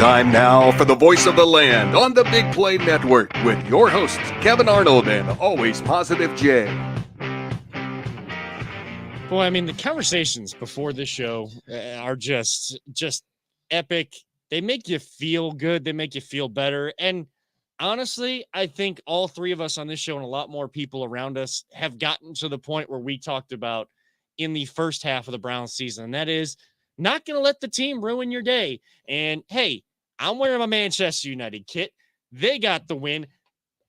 Time now for the voice of the land on the Big Play Network with your hosts, Kevin Arnold and Always Positive Jay. Boy, I mean, the conversations before this show are just epic. They make you feel good. They make you feel better. And honestly, I think all three of us on this show and a lot more people around us have gotten to the point where we talked about in the first half of the Browns season. And that is not going to let the team ruin your day. And hey, I'm wearing my Manchester United kit. They got the win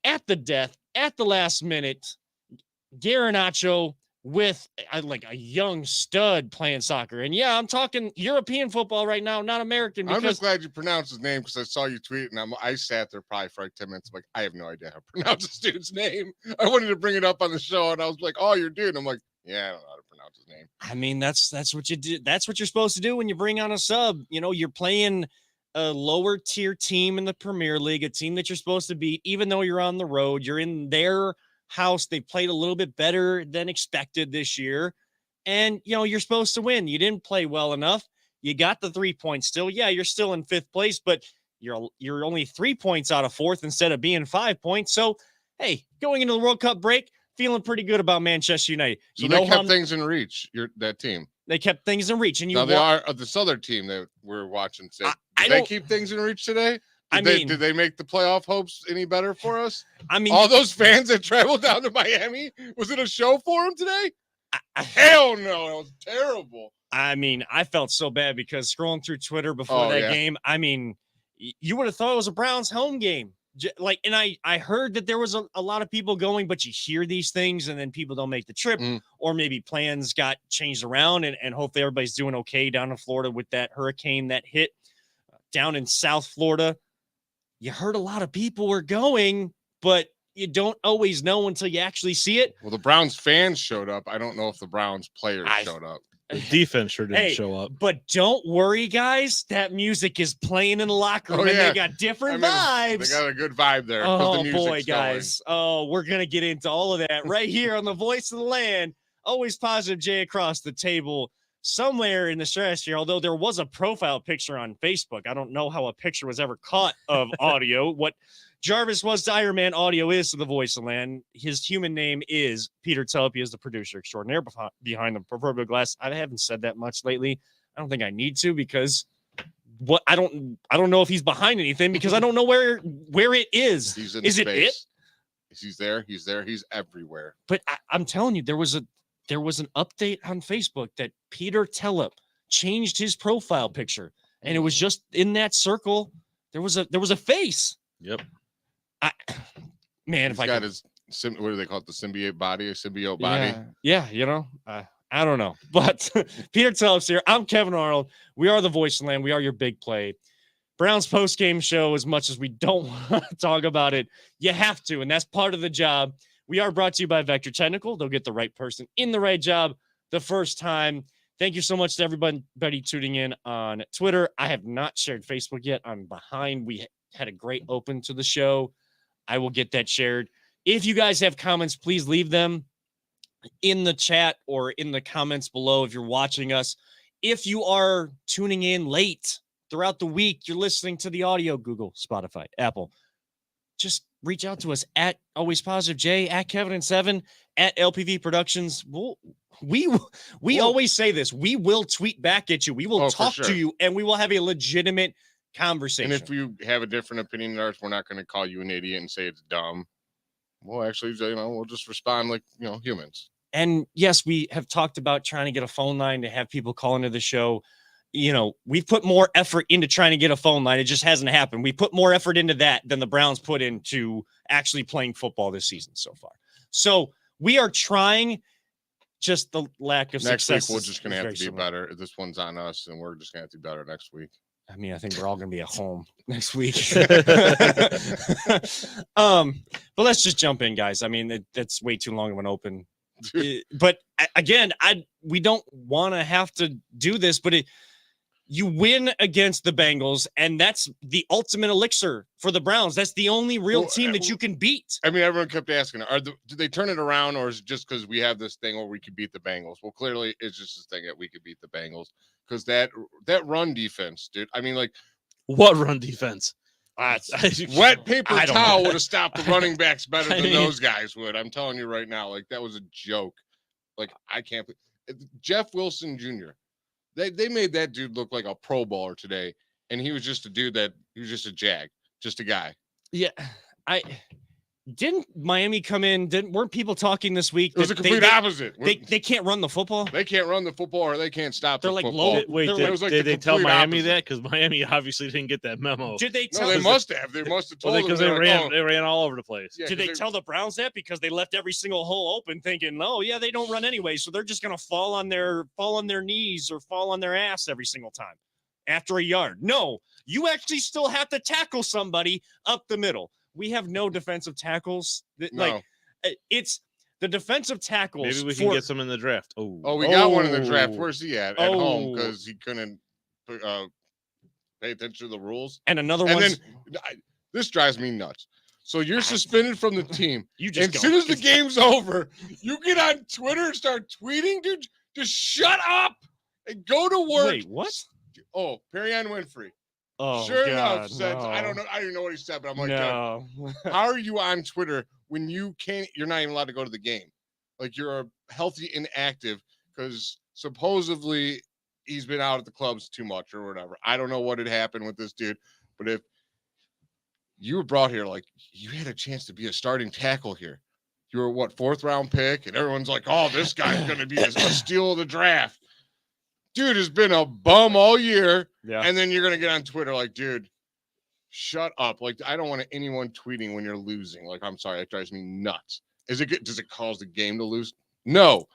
at the death, at the last minute. Garnacho with like a young stud playing soccer. And yeah, I'm talking European football right now, not American. I'm just glad you pronounced his name because I saw you tweet and I sat there probably for like 10 minutes. I'm like, I have no idea how to pronounce this dude's name. I wanted to bring it up on the show and I was like, oh, you're dude. I'm like, yeah, I don't know how to pronounce his name. I mean, that's what you do. That's what you're supposed to do when you bring on a sub. You know, you're playing a lower tier team in the Premier League, a team that you're supposed to beat, even though you're on the road. You're in their house. They played a little bit better than expected this year. And, you know, you're supposed to win. You didn't play well enough. You got the 3 points still. Yeah, you're still in fifth place, but you're only 3 points out of fourth instead of being 5 points. So, hey, going into the World Cup break, feeling pretty good about Manchester United. So they kept things in reach, that team. They kept things in reach. And now they are this other team that we're watching today. Did they keep things in reach today? Did they make the playoff hopes any better for us? I mean, all those fans that traveled down to Miami, was it a show for them today? Hell no, it was terrible. I mean, I felt so bad because scrolling through Twitter before that game, I mean, you would have thought it was a Browns home game. Like, and I heard that there was a lot of people going, but you hear these things and then people don't make the trip, or maybe plans got changed around, and hopefully everybody's doing okay down in Florida with that hurricane that hit down in South Florida. You heard a lot of people were going, but you don't always know until you actually see it. Well, the Browns fans showed up. I don't know if the Browns players showed up. The defense sure didn't show up. But don't worry, guys. That music is playing in the locker room, and they got different vibes. They got a good vibe there. Oh, boy, guys. Oh, we're going to get into all of that right here on the Voice of the Land. Always Positive Jay across the table. Somewhere in the stratosphere, although there was a profile picture on Facebook. I don't know how a picture was ever caught of audio. What Jarvis was to Iron Man, audio is to the Voice of Land. His human name is Peter Tulp. He is the producer extraordinaire behind the proverbial glass. I haven't said that much lately. I don't think I need to because I don't know if he's behind anything because I don't know where it is. He's in is space. It? He's there. He's everywhere. But I'm telling you, there was an update on Facebook that Peter Tulp changed his profile picture, and it was just in that circle. There was a face. Yep. He's got his what do they call it? The symbiote body. Yeah. You know, I don't know, but Peter Tulp's here. I'm Kevin Arnold. We are the Voice of the Land. We are your big play. Browns post-game show. As much as we don't want to talk about it, you have to, and that's part of the job. We are brought to you by Vector Technical. They'll get the right person in the right job the first time. Thank you so much to everybody tuning in on Twitter. I have not shared Facebook yet. I'm behind. We had a great open to the show. I will get that shared. If you guys have comments, please leave them in the chat or in the comments below if you're watching us. If you are tuning in late throughout the week, you're listening to the audio, Google, Spotify, Apple, just reach out to us at Always Positive J, at Kevin and 7, at LPV Productions. We always say this. We will tweet back at you. We will talk to you, and we will have a legitimate conversation. And if you have a different opinion than ours, we're not going to call you an idiot and say it's dumb. Well, actually, we'll just respond like, humans. And yes, we have talked about trying to get a phone line to have people call into the show. We've put more effort into trying to get a phone line. It just hasn't happened. We put more effort into that than the Browns put into actually playing football this season so far. So we are trying. Just the lack of success. Next week, we're just going to have to be better. This one's on us, and we're just going to have to be better next week. I mean, I think we're all going to be at home next week. But let's just jump in, guys. I mean, that's way too long of an open. But again, we don't want to have to do this, but you win against the Bengals, and that's the ultimate elixir for the Browns. That's the only real team that you can beat. I mean, everyone kept asking, did they turn it around, or is it just because we have this thing where we could beat the Bengals? Well, clearly, it's just this thing that we could beat the Bengals because that run defense, dude. I mean, like, What run defense? Wet paper I don't towel know. would have stopped the running backs better I than mean- those guys would. I'm telling you right now, like that was a joke. Like I can't. Jeff Wilson Jr. They made that dude look like a Pro Bowler today, and he was just a dude he was just a jag, just a guy. Yeah, didn't Miami come in? Weren't people talking this week? It was that a complete opposite. They can't run the football. They can't run the football or they can't stop They're the like football. low. Wait, They're did, it was like did the they tell complete Miami opposite. that? Because Miami obviously didn't get that memo. Did they No, tell? they must have. They must have told Because them. they ran all over the place. Yeah, Did 'cause they tell the Browns that because they left every single hole open, thinking, "Oh yeah, they don't run anyway, so they're just gonna fall on their knees or fall on their ass every single time after a yard"? No, you actually still have to tackle somebody up the middle. We have no defensive tackles. No. It's the defensive tackles. Maybe we can get some in the draft. Oh, we got one in the draft. Oh. Where's he at? At home Oh. because he couldn't pay attention to the rules. and another And one. then this drives me nuts. So you're suspended from the team. You just And as soon as the game's over, you get on Twitter and start tweeting, dude. Just shut up and go to work. Wait, what? Oh, Perrion Winfrey. Oh, Sure God, enough, said no. I don't know. I don't even know what he said, but I'm like, no. how are you on Twitter when you're not even allowed to go to the game? Like you're a healthy inactive because supposedly he's been out at the clubs too much or whatever. I don't know what had happened with this dude, but if you were brought here, like you had a chance to be a starting tackle here. You were what, 4th round pick, and everyone's like, oh, this guy's going to be a steal of the draft. Dude has been a bum all year. Yeah. And then you're going to get on Twitter like, dude, shut up. Like, I don't want anyone tweeting when you're losing. Like, I'm sorry, that drives me nuts. Is it good? Does it cause the game to lose? No,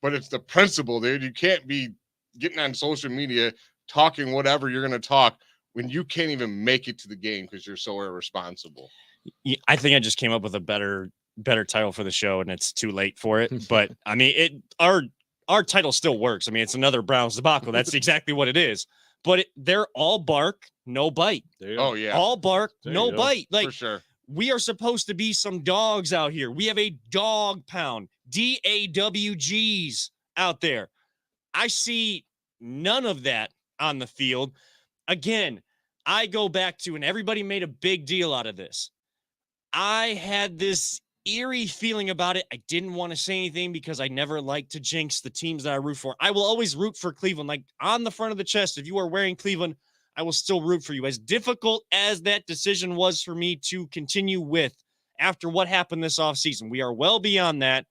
but it's the principle, dude. You can't be getting on social media talking whatever you're going to talk when you can't even make it to the game because you're so irresponsible. Yeah, I think I just came up with a better title for the show, and it's too late for it. But I mean, our title still works. I mean, it's another Browns debacle. That's exactly what it is. But they're all bark, no bite. Oh, yeah. All bark, There no you go. bite. Like for sure. we are supposed to be some dogs out here. We have a dog pound, DAWGs out there. I see none of that on the field. Again, I go back to, and everybody made a big deal out of this. I had this eerie feeling about it. I didn't want to say anything because I never like to jinx the teams that I root for. I will always root for Cleveland. Like on the front of the chest, if you are wearing Cleveland, I will still root for you. As difficult as that decision was for me to continue with after what happened this offseason, we are well beyond that.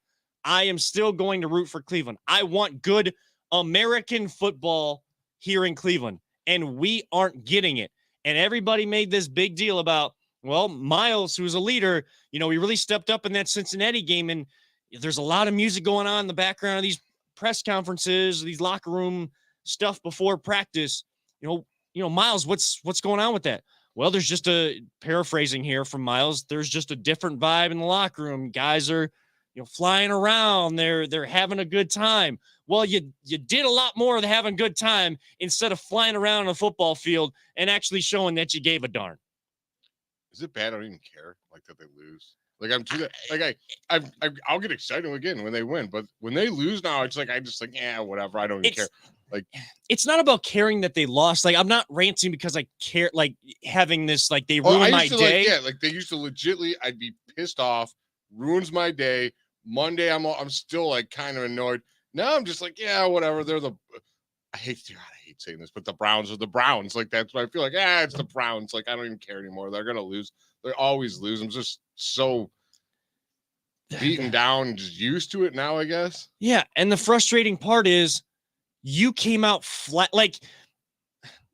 I am still going to root for Cleveland. I want good American football here in Cleveland, and we aren't getting it. And everybody made this big deal about, well, Miles, who's a leader, he really stepped up in that Cincinnati game. And there's a lot of music going on in the background of these press conferences, these locker room stuff before practice. Miles, what's going on with that? Well, there's just a paraphrasing here from Miles. There's just a different vibe in the locker room. Guys are, flying around. They're having a good time. Well, you did a lot more than having a good time instead of flying around on a football field and actually showing that you gave a darn. Is it bad? I don't even care that they lose. Like I'm too like I'll get excited again when they win, but when they lose now, it's like yeah, whatever. I don't even care. Like it's not about caring that they lost. Like I'm not ranting because I care. Like having this, like they ruined my day. Like they used to legitly. I'd be pissed off. Ruins my day. Monday, I'm still like kind of annoyed. Now I'm just like, yeah, whatever. I hate saying this, but the Browns are the Browns. Like that's what I feel like. It's the Browns. Like I don't even care anymore. They're gonna lose. They always lose. I'm just so beaten down, just used to it now, I guess. Yeah, and the frustrating part is you came out flat. Like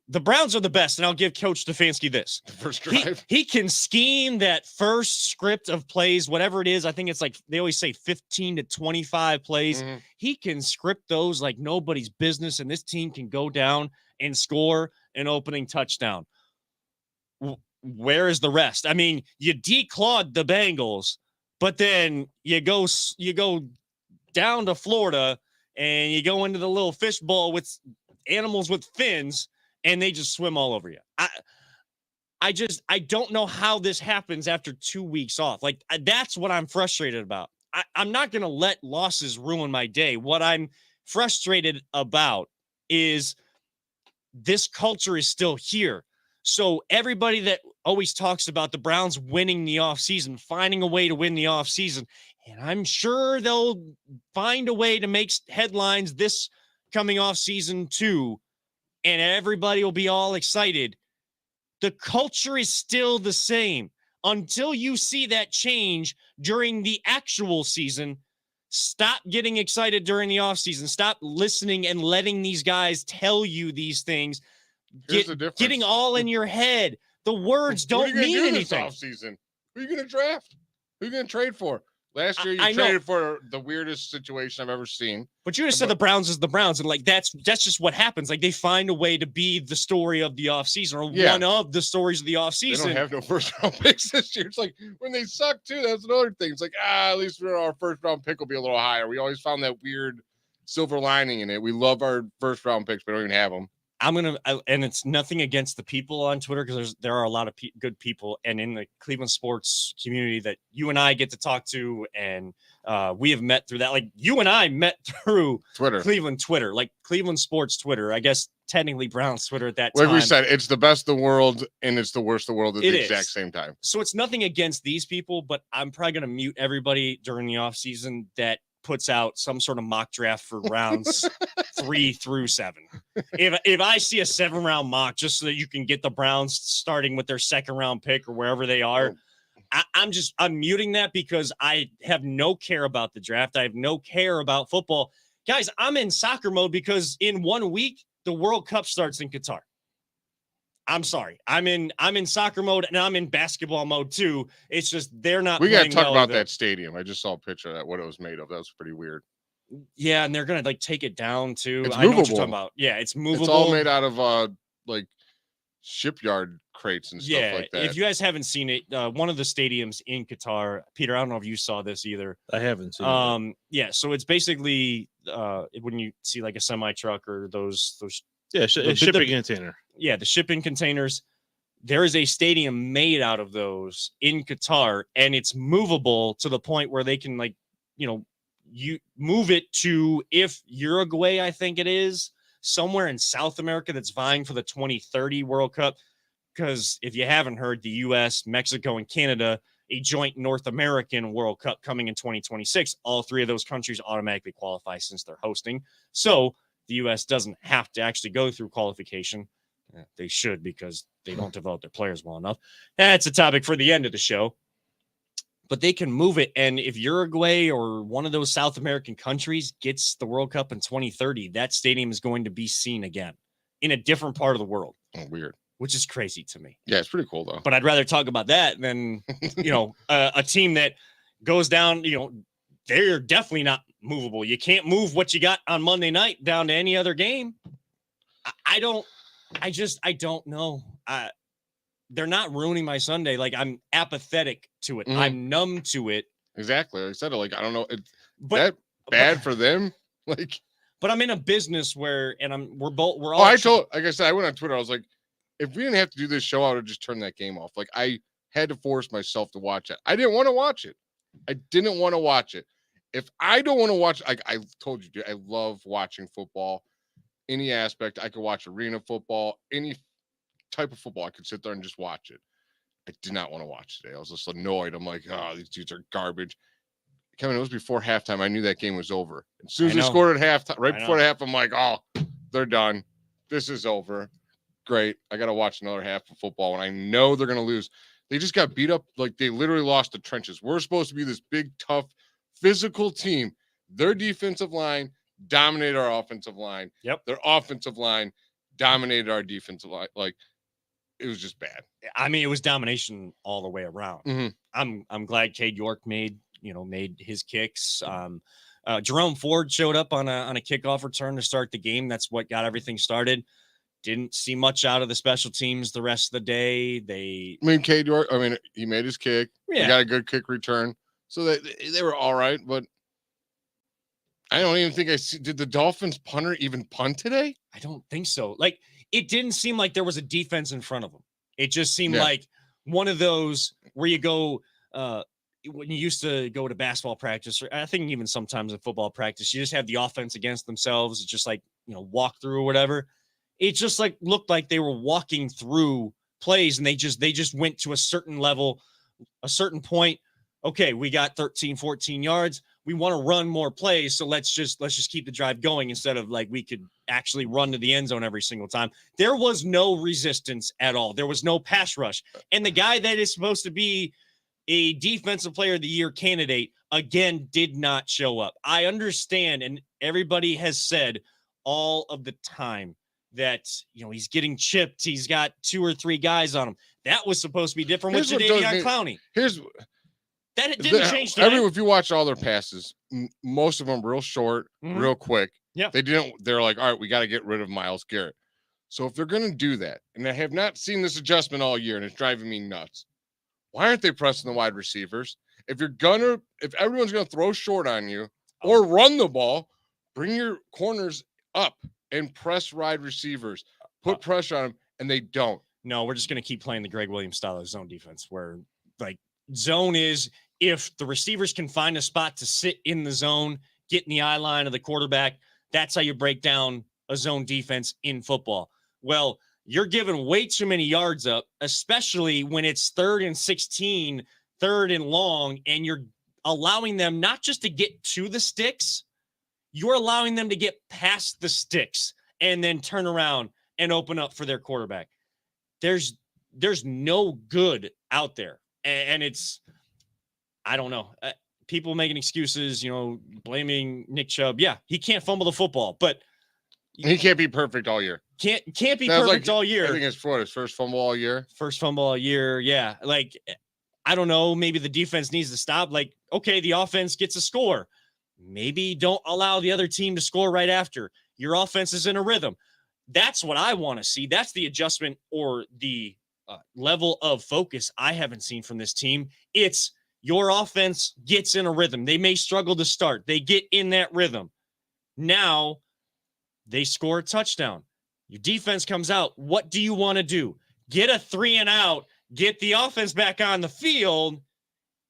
the Browns are the best, and I'll give Coach Stefanski this. The first drive. He can scheme that first script of plays, whatever it is. I think it's like they always say 15 to 25 plays. Mm-hmm. He can script those like nobody's business, and this team can go down and score an opening touchdown. Where is the rest? I mean, you declawed the Bengals, but then you go down to Florida and you go into the little fishbowl with animals with fins, and they just swim all over you. I don't know how this happens after 2 weeks off. Like that's what I'm frustrated about. I'm not going to let losses ruin my day. What I'm frustrated about is this culture is still here. So everybody that always talks about the Browns winning the offseason, finding a way to win the offseason, and I'm sure they'll find a way to make headlines this coming offseason too, and everybody will be all excited. The culture is still the same. Until you see that change during the actual season, stop getting excited during the offseason. Stop listening and letting these guys tell you these things. Here's the difference. Getting all in your head. The words don't mean anything. Off season? Who are you going to draft? Who are you going to trade for? Last year, you I traded for the weirdest situation I've ever seen. But you just said the Browns is the Browns, and like that's just what happens. Like they find a way to be the story of the offseason or one of the stories of the offseason. They don't have no first round picks this year. It's like when they suck too. That's another thing. It's like at least our first round pick will be a little higher. We always found that weird silver lining in it. We love our first round picks, but we don't even have them. And it's nothing against the people on Twitter because there are a lot of good people, and in the Cleveland sports community that you and I get to talk to, and we have met through that. Like you and I met through Twitter, Cleveland Twitter, like Cleveland sports Twitter. I guess technically Browns Twitter at that time. Like we said, it's the best in the world and it's the worst in the world at the exact same time. So it's nothing against these people, but I'm probably going to mute everybody during the offseason that puts out some sort of mock draft for rounds 3 through 7. If I see a 7-round mock just so that you can get the Browns starting with their 2nd round pick or wherever they are, I'm muting that because I have no care about the draft. I have no care about football. Guys, I'm in soccer mode because in 1 week, the World Cup starts in Qatar. I'm sorry. I'm in soccer mode and I'm in basketball mode too. It's just they're not. We got to talk about that stadium. I just saw a picture of that, what it was made of. That was pretty weird. Yeah, and they're gonna like take it down too. It's I know movable. what you're talking about. Yeah, it's movable. It's all made out of like shipyard crates and stuff like that. If you guys haven't seen it, one of the stadiums in Qatar, Peter, I don't know if you saw this either. I haven't seen it. Yeah, so it's basically when you see like a semi truck or those shipping container. Yeah, the shipping containers. There is a stadium made out of those in Qatar, and it's movable to the point where they can you move it to if Uruguay, I think it is, somewhere in South America that's vying for the 2030 World Cup. Because if you haven't heard, the U.S., Mexico, and Canada, a joint North American World Cup coming in 2026, all 3 of those countries automatically qualify since they're hosting. So the U.S. doesn't have to actually go through qualification. They should because they don't develop their players well enough. That's a topic for the end of the show. But they can move it. And if Uruguay or one of those South American countries gets the World Cup in 2030, that stadium is going to be seen again in a different part of the world. Oh, weird. Which is crazy to me. Yeah, it's pretty cool, though. But I'd rather talk about that than, a team that goes down, they're definitely not movable. You can't move what you got on Monday night down to any other game. I don't know. They're not ruining my Sunday. Like, I'm apathetic to it. I'm numb to it. Exactly. I said it. Like, I don't know. It's bad for them. Like, but I'm in a business where, and we're all. Like I said, I went on Twitter. I was like, if we didn't have to do this show, I would have just turned that game off. Like, I had to force myself to watch it. I didn't want to watch it. If I don't want to watch, like I told you, dude, I love watching football. Any aspect, I could watch arena football, any type of football. I could sit there and just watch it. I did not want to watch today. I was just annoyed. I'm like, oh, these dudes are garbage. Kevin, it was before halftime. I knew that game was over. As soon as they scored at halftime, right before the half, I'm like, oh, they're done. This is over. Great. I got to watch another half of football, and I know they're going to lose. They just got beat up. Like, they literally lost the trenches. We're supposed to be this big, tough, physical team. Their defensive line dominated our offensive line. Yep. Their offensive line dominated our defensive line. Like, it was just bad. I mean, it was domination all the way around. Mm-hmm. I'm glad Cade York made his kicks. Jerome Ford showed up on a kickoff return to start the game. That's what got everything started. Didn't see much out of the special teams the rest of the day. Cade York, he made his kick. Yeah. He got a good kick return. So they were all right, but I don't even think did the Dolphins punter even punt today? I don't think so. Like, it didn't seem like there was a defense in front of them. It just seemed like one of those where you go, when you used to go to basketball practice, or I think even sometimes in football practice, you just have the offense against themselves. It's just like, walk through or whatever. It just like looked like they were walking through plays, and they just went to a certain level, a certain point. Okay, we got 13, 14 yards. We want to run more plays, so let's just keep the drive going instead of like we could actually run to the end zone every single time. There was no resistance at all. There was no pass rush. And the guy that is supposed to be a defensive player of the year candidate, again, did not show up. I understand, and everybody has said all of the time that, he's getting chipped. He's got 2 or 3 guys on him. That was supposed to be different with Jadeveon Clowney. That it didn't change today. If you watch all their passes, most of them real short, real quick. Yeah. They're like, all right, we got to get rid of Myles Garrett. So if they're going to do that, and I have not seen this adjustment all year, and it's driving me nuts, why aren't they pressing the wide receivers? If everyone's going to throw short on you or run the ball, bring your corners up and press wide receivers. Put pressure on them, and they don't. No, we're just going to keep playing the Greg Williams style of zone defense where, like, zone is if the receivers can find a spot to sit in the zone, get in the eye line of the quarterback, that's how you break down a zone defense in football. Well, you're giving way too many yards up, especially when it's 3rd and 16, 3rd and long, and you're allowing them not just to get to the sticks, you're allowing them to get past the sticks and then turn around and open up for their quarterback. There's no good out there. And it's, I don't know, people making excuses, blaming Nick Chubb. Yeah, he can't fumble the football, but he can't be perfect all year. Can't be perfect all year. I think it's his first fumble all year. First fumble all year, yeah. Like, I don't know, maybe the defense needs to stop. Like, okay, the offense gets a score. Maybe don't allow the other team to score right after. Your offense is in a rhythm. That's what I want to see. That's the adjustment or the level of focus I haven't seen from this team. It's your offense gets in a rhythm. They may struggle to start. They get in that rhythm. Now they score a touchdown. Your defense comes out. What do you want to do? Get a 3 and out, get the offense back on the field,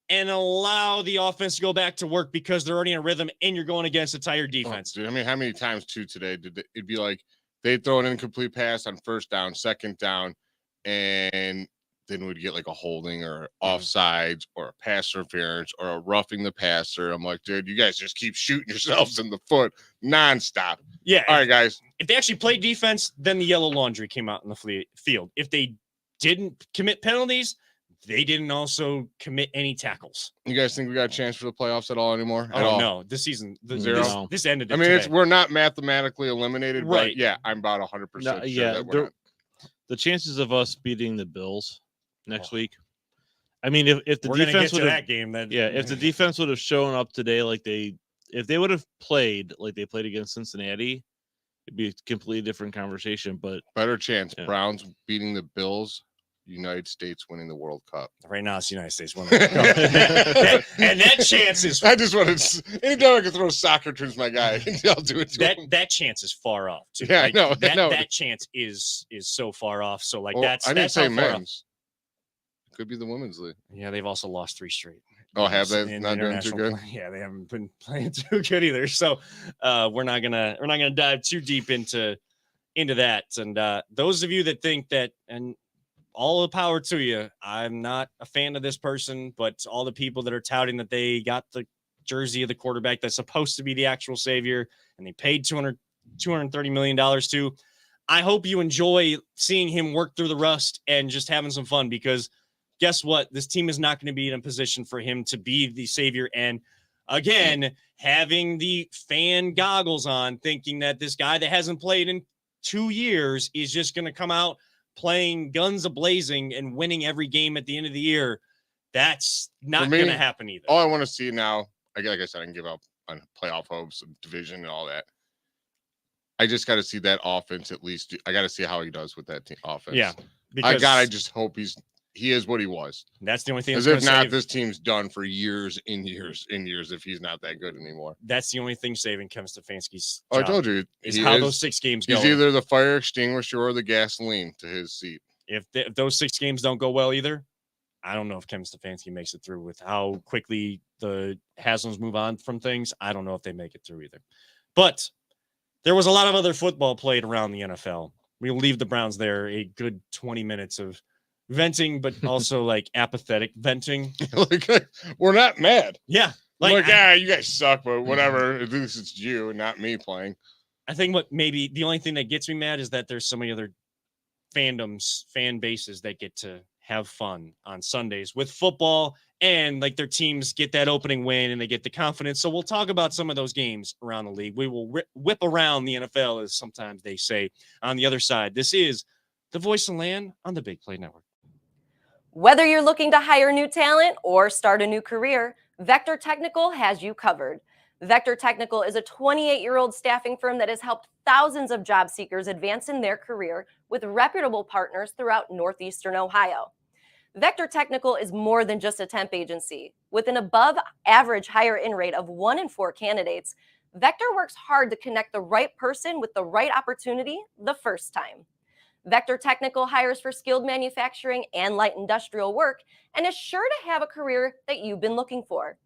and allow the offense to go back to work because they're already in a rhythm and you're going against a tired defense. Dude, I mean, how many times today it'd be like they'd throw an incomplete pass on 1st down, 2nd down, and then we'd get like a holding or offsides or a pass interference or a roughing the passer. I'm like, dude, you guys just keep shooting yourselves in the foot nonstop. Yeah. All right, guys. If they actually played defense, then the yellow laundry came out in the field. If they didn't commit penalties, they didn't also commit any tackles. You guys think we got a chance for the playoffs at all anymore? No. This season, this ended. I mean, we're not mathematically eliminated, right? But yeah, I'm about 100% sure that we're not. The chances of us beating the Bills next week. I mean, if the we're defense would have that game, then if the defense would have shown up today if they would have played like they played against Cincinnati, it'd be a completely different conversation. But better chance Browns beating the Bills, United States winning the World Cup. Right now, it's the United States winning the World Cup. and that chance is. I just want to. Anytime I can throw soccer towards my guy, I'll do it. That chance is far off. Too. Yeah, like, no, that chance is so far off. So like I didn't say men's. Off. Could be the women's league. Yeah, they've also lost 3 straight. Oh, have they not doing too good? Yeah, they haven't been playing too good either. So we're not gonna dive too deep into that. And those of you that think that, and all the power to you. I'm not a fan of this person, but all the people that are touting that they got the jersey of the quarterback that's supposed to be the actual savior and they paid $230 million to, I hope you enjoy seeing him work through the rust and just having some fun, because guess what? This team is not going to be in a position for him to be the savior. And again, having the fan goggles on, thinking that this guy that hasn't played in 2 years is just going to come out playing guns a-blazing and winning every game at the end of the year, that's not going to happen either. All I want to see now, like I said, I can give up on playoff hopes and division and all that. I just got to see that offense at least. I got to see how he does with that team offense. Yeah. I just hope he is what he was. That's the only thing. Because if not, this team's done for years and years and years if he's not that good anymore. That's the only thing saving Kevin Stefanski's job. I told you. Is how those 6 games go. He's either the fire extinguisher or the gasoline to his seat. If those 6 games don't go well either, I don't know if Kevin Stefanski makes it through with how quickly the Haslam's move on from things. I don't know if they make it through either. But there was a lot of other football played around the NFL. We'll leave the Browns there. A good 20 minutes of venting, but also like apathetic venting. Like, we're not mad. Yeah. Like, you guys suck, but whatever. At least it's you and not me playing. I think what maybe the only thing that gets me mad is that there's so many other fandoms, fan bases that get to have fun on Sundays with football, and like their teams get that opening win and they get the confidence. So we'll talk about some of those games around the league. We will whip around the NFL, as sometimes they say, on the other side. This is the Voice of Land on the Big Play Network. Whether you're looking to hire new talent or start a new career, Vector Technical has you covered. Vector Technical is a 28-year-old staffing firm that has helped thousands of job seekers advance in their career with reputable partners throughout Northeastern Ohio. Vector Technical is more than just a temp agency. With an above-average hire-in rate of 1 in 4 candidates, Vector works hard to connect the right person with the right opportunity the first time. Vector Technical hires for skilled manufacturing and light industrial work and is sure to have a career that you've been looking for.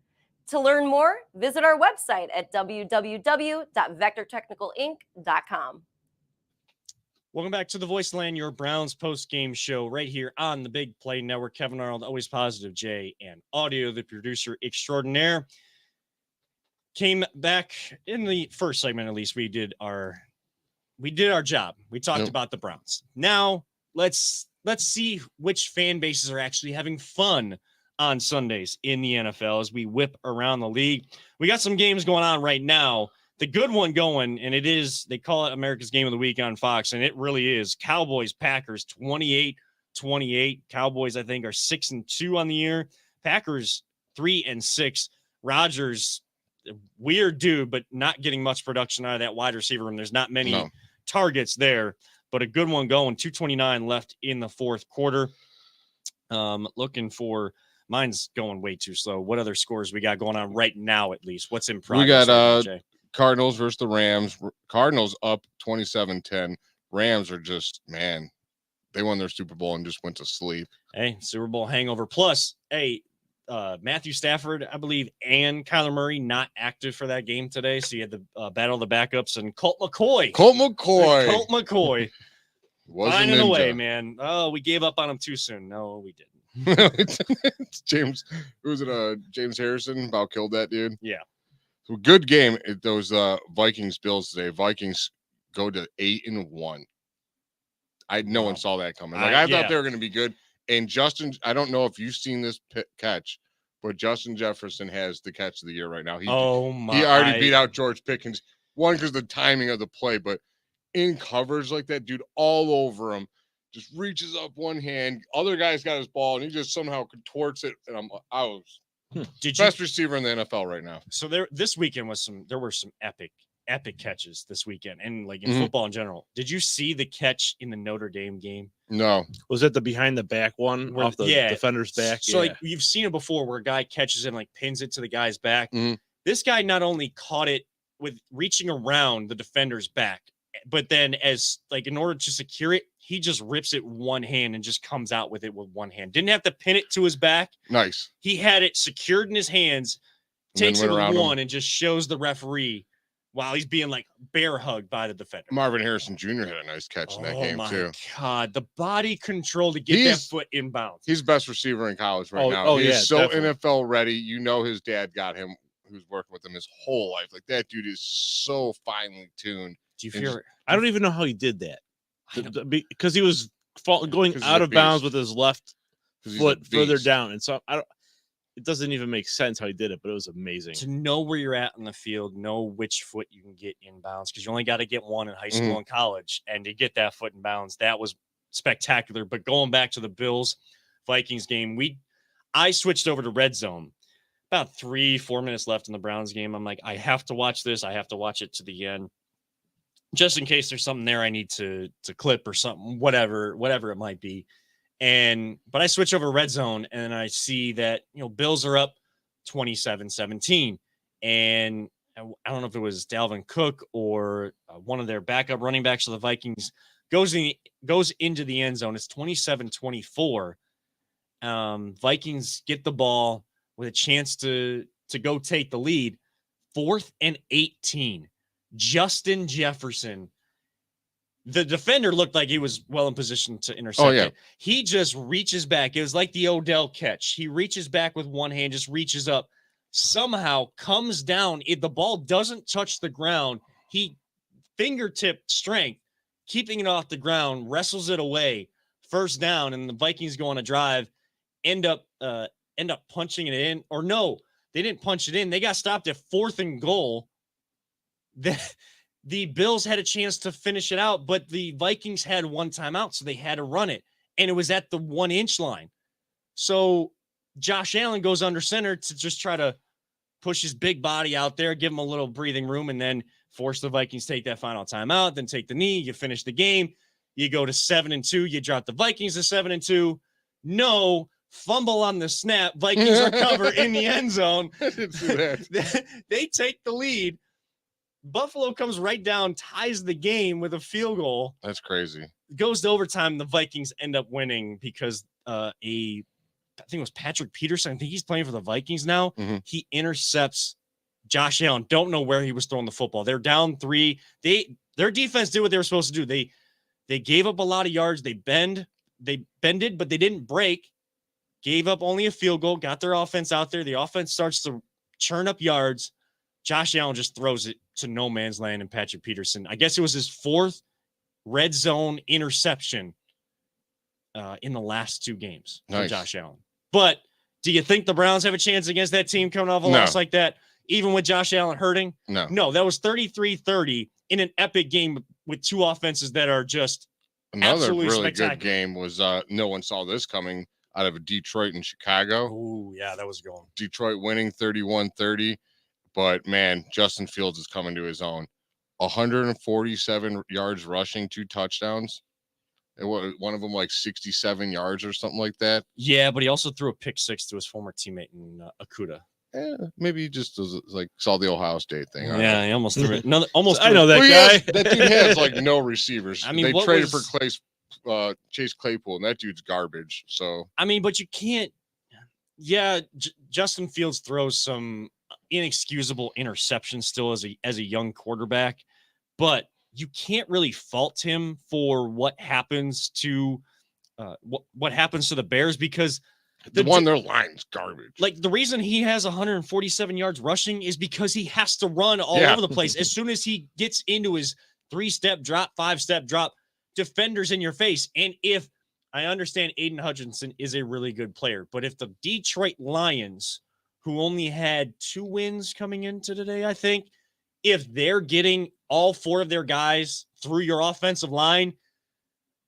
To learn more, visit our website at www.vectortechnicalinc.com. Welcome back to the Voice Land, your Browns post-game show right here on the Big Play Network. Kevin Arnold, always positive, Jay, and Audio, the producer extraordinaire. Came back in the first segment, at least we did our job. We talked about the Browns. Now let's see which fan bases are actually having fun on Sundays in the NFL as we whip around the league. We got some games going on right now. The good one going, and it is, they call it America's Game of the Week on Fox, and it really is. Cowboys, Packers, 28-28. Cowboys, I think, are 6-2 on the year. Packers, 3-6. Rodgers, weird dude, but not getting much production out of that wide receiver room. There's not many targets there, but a good one going. 2:29 left in the fourth quarter. Looking for, mine's going way too slow. What other scores we got going on right now, at least? What's in progress? We got Jay? Cardinals versus the Rams. Cardinals up 27-10. Rams are just, man, they won their Super Bowl and just went to sleep. Hey, Super Bowl hangover. Plus, hey, Matthew Stafford, I believe, and Kyler Murray not active for that game today. So you had the battle of the backups and Colt McCoy. Finding a way, man. Oh, we gave up on him too soon. No, we didn't. James Harrison about killed that dude. Yeah. So good game. Those Vikings Bills today. Vikings go to 8-1. No one saw that coming. I thought they were going to be good. And Justin, I don't know if you've seen this catch, but Justin Jefferson has the catch of the year right now. He already beat out George Pickens. One, because the timing of the play, but in coverage like that, dude, all over him. Just reaches up one hand. Other guy's got his ball, and he just somehow contorts it. And best receiver in the NFL right now. So this weekend there were some epic catches this weekend, and like in football in general. Did you see the catch in the Notre Dame game? No. Was it the behind the back one off the defender's back? So like you've seen it before where a guy catches it and like pins it to the guy's back. This guy not only caught it with reaching around the defender's back, but then as like in order to secure it, he just rips it one hand and just comes out with it with one hand. Didn't have to pin it to his back. Nice. He had it secured in his hands, takes it with one, and just shows the referee while he's being like bear hugged by the defender. Marvin Harrison Jr. had a nice catch in that game too. Oh my God, the body control to get that foot inbounds. He's best receiver in college right now. He's so definitely NFL ready. You know his dad got him, who's working with him his whole life. Like that dude is so finely tuned. Do you feel? I don't even know how he did that because he was going out of bounds with his left foot further down, and so I don't. It doesn't even make sense how he did it, but it was amazing. To know where you're at in the field, know which foot you can get in bounds, because you only got to get one in high school and college, and to get that foot in bounds, that was spectacular. But going back to the Bills-Vikings game, I switched over to Red Zone. About 3-4 minutes left in the Browns game. I'm like, I have to watch this. I have to watch it to the end, just in case there's something there I need to clip or something, whatever it might be. But I switch over Red Zone and I see that, Bills are up 27-17. And I don't know if it was Dalvin Cook or one of their backup running backs of the Vikings goes into the end zone. It's 27-24. Vikings get the ball with a chance to go take the lead. 4th and 18. Justin Jefferson The defender looked like he was well in position to intercept it. He just reaches back. It was like the Odell catch. He reaches back with one hand, just reaches up, somehow comes down. If the ball doesn't touch the ground, he fingertip strength, keeping it off the ground, wrestles it away, first down, and the Vikings go on a drive, end up punching it in. Or no, they didn't punch it in. They got stopped at 4th and goal. The Bills had a chance to finish it out, but the Vikings had one timeout, so they had to run it. And it was at the 1-inch line. So Josh Allen goes under center to just try to push his big body out there, give him a little breathing room, and then force the Vikings to take that final timeout, then take the knee, you finish the game, you go to 7-2, you drop the Vikings to 7-2. No, fumble on the snap, Vikings recover in the end zone. I didn't see that. They take the lead. Buffalo comes right down, ties the game with a field goal. That's crazy. Goes to overtime. The Vikings end up winning because I think it was Patrick Peterson. I think he's playing for the Vikings now. Mm-hmm. He intercepts Josh Allen. Don't know where he was throwing the football. They're down 3. Their defense did what they were supposed to do. They gave up a lot of yards. They bended, but they didn't break. Gave up only a field goal. Got their offense out there. The offense starts to churn up yards. Josh Allen just throws it to no man's land, and Patrick Peterson, I guess it was his 4th red zone interception in the last 2 games for Josh Allen. But do you think the Browns have a chance against that team coming off a loss like that, even with Josh Allen hurting? No, that was 33-30 in an epic game with 2 offenses that are just another really good game was no one saw this coming out of Detroit and Chicago. Oh, yeah, that was going. Detroit winning 31-30. But, man, Justin Fields is coming to his own. 147 yards rushing, 2 touchdowns. And one of them like 67 yards or something like that. Yeah, but he also threw a pick 6 to his former teammate in Akuda. Maybe he just saw the Ohio State thing. He almost threw it. I know that guy. That dude has like no receivers. I mean, they traded for Chase Claypool, and that dude's garbage. So I mean, but you can't. Yeah, Justin Fields throws some inexcusable interceptions still as a young quarterback, but you can't really fault him for what happens to what happens to the Bears, because their line's garbage. Like, the reason he has 147 yards rushing is because he has to run all over the place. As soon as he gets into his 3-step drop, 5-step drop, defenders in your face. And if I understand Aiden Hutchinson is a really good player, but if the Detroit Lions, who only had 2 wins coming into today, I think, if they're getting all 4 of their guys through your offensive line,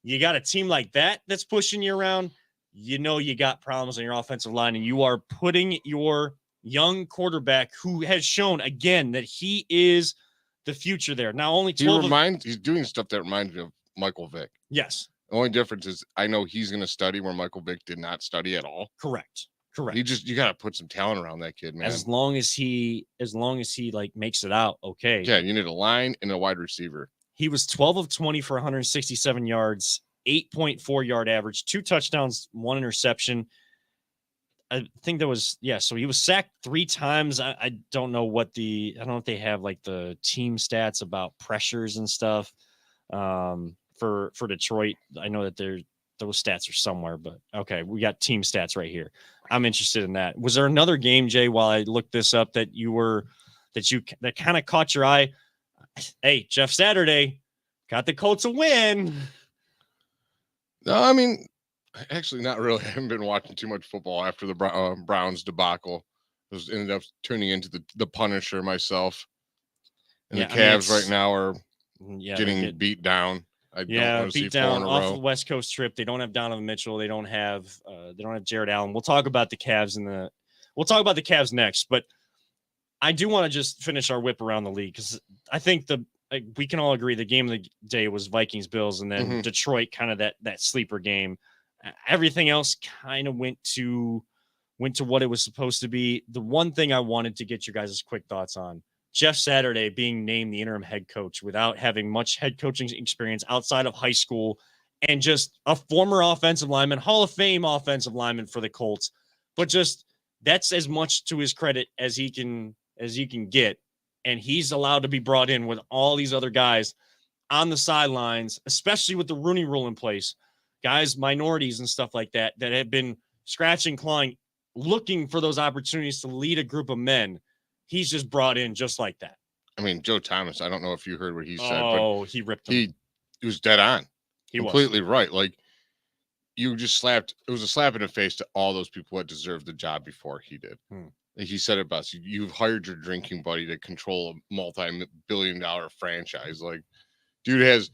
you got a team like that that's pushing you around, you know you got problems on your offensive line, and you are putting your young quarterback, who has shown, again, that he is the future there. Now, only 12 he's doing stuff that reminds me of Michael Vick. Yes. The only difference is I know he's going to study where Michael Vick did not study at all. Correct. You got to put some talent around that kid, man. As long as he like makes it out, okay. Yeah, you need a line and a wide receiver. He was 12 of 20 for 167 yards, 8.4 yard average, 2 touchdowns, 1 interception. I think that was, so he was sacked 3 times. I don't know I don't know if they have like the team stats about pressures and stuff for Detroit. I know that those stats are somewhere, but okay, we got team stats right here. I'm interested in that. Was there another game, Jay, while I looked this up, that kind of caught your eye? Hey, Jeff Saturday got the Colts a win. No, I mean, actually not really. I haven't been watching too much football after the Browns debacle. I ended up tuning into the Punisher myself. And the Cavs right now are getting beat down. Beat down off the West Coast trip. They don't have Donovan Mitchell. They don't have Jared Allen. We'll talk about the Cavs next, but I do want to just finish our whip around the league, because I think we can all agree the game of the day was Vikings Bills, and then Detroit, kind of that sleeper game. Everything else kind of went to what it was supposed to be. The one thing I wanted to get your guys' quick thoughts on: Jeff Saturday being named the interim head coach without having much head coaching experience outside of high school, and just a former offensive lineman, Hall of Fame offensive lineman for the Colts. But just, that's as much to his credit as he can get. And he's allowed to be brought in with all these other guys. on the sidelines, especially with the Rooney Rule in place, guys, minorities and stuff like that, that have been scratching, clawing, looking for those opportunities to lead a group of men. He's just brought in just like that. I mean, Joe Thomas, I don't know if you heard what he said, but he ripped him. He was dead on. He completely right. Like, you just it was a slap in the face to all those people that deserved the job before he did. Like he said it best. You've hired your drinking buddy to control a multi-billion-dollar franchise. Like, dude has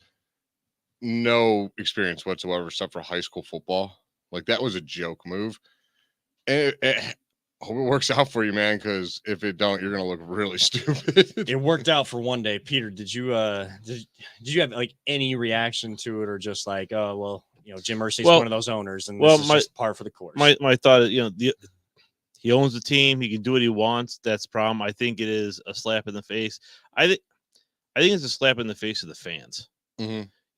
no experience whatsoever except for high school football. Like, that was a joke move. And hope it works out for you, man, because if it don't, you're gonna look really stupid. It worked out for one day. Peter, did you have like any reaction to it, or just like, oh well, Jim Irsay's one of those owners, and this is just par for the course? My thought is, he owns the team, he can do what he wants. That's the problem. I think it is a slap in the face. I think it's a slap in the face of the fans.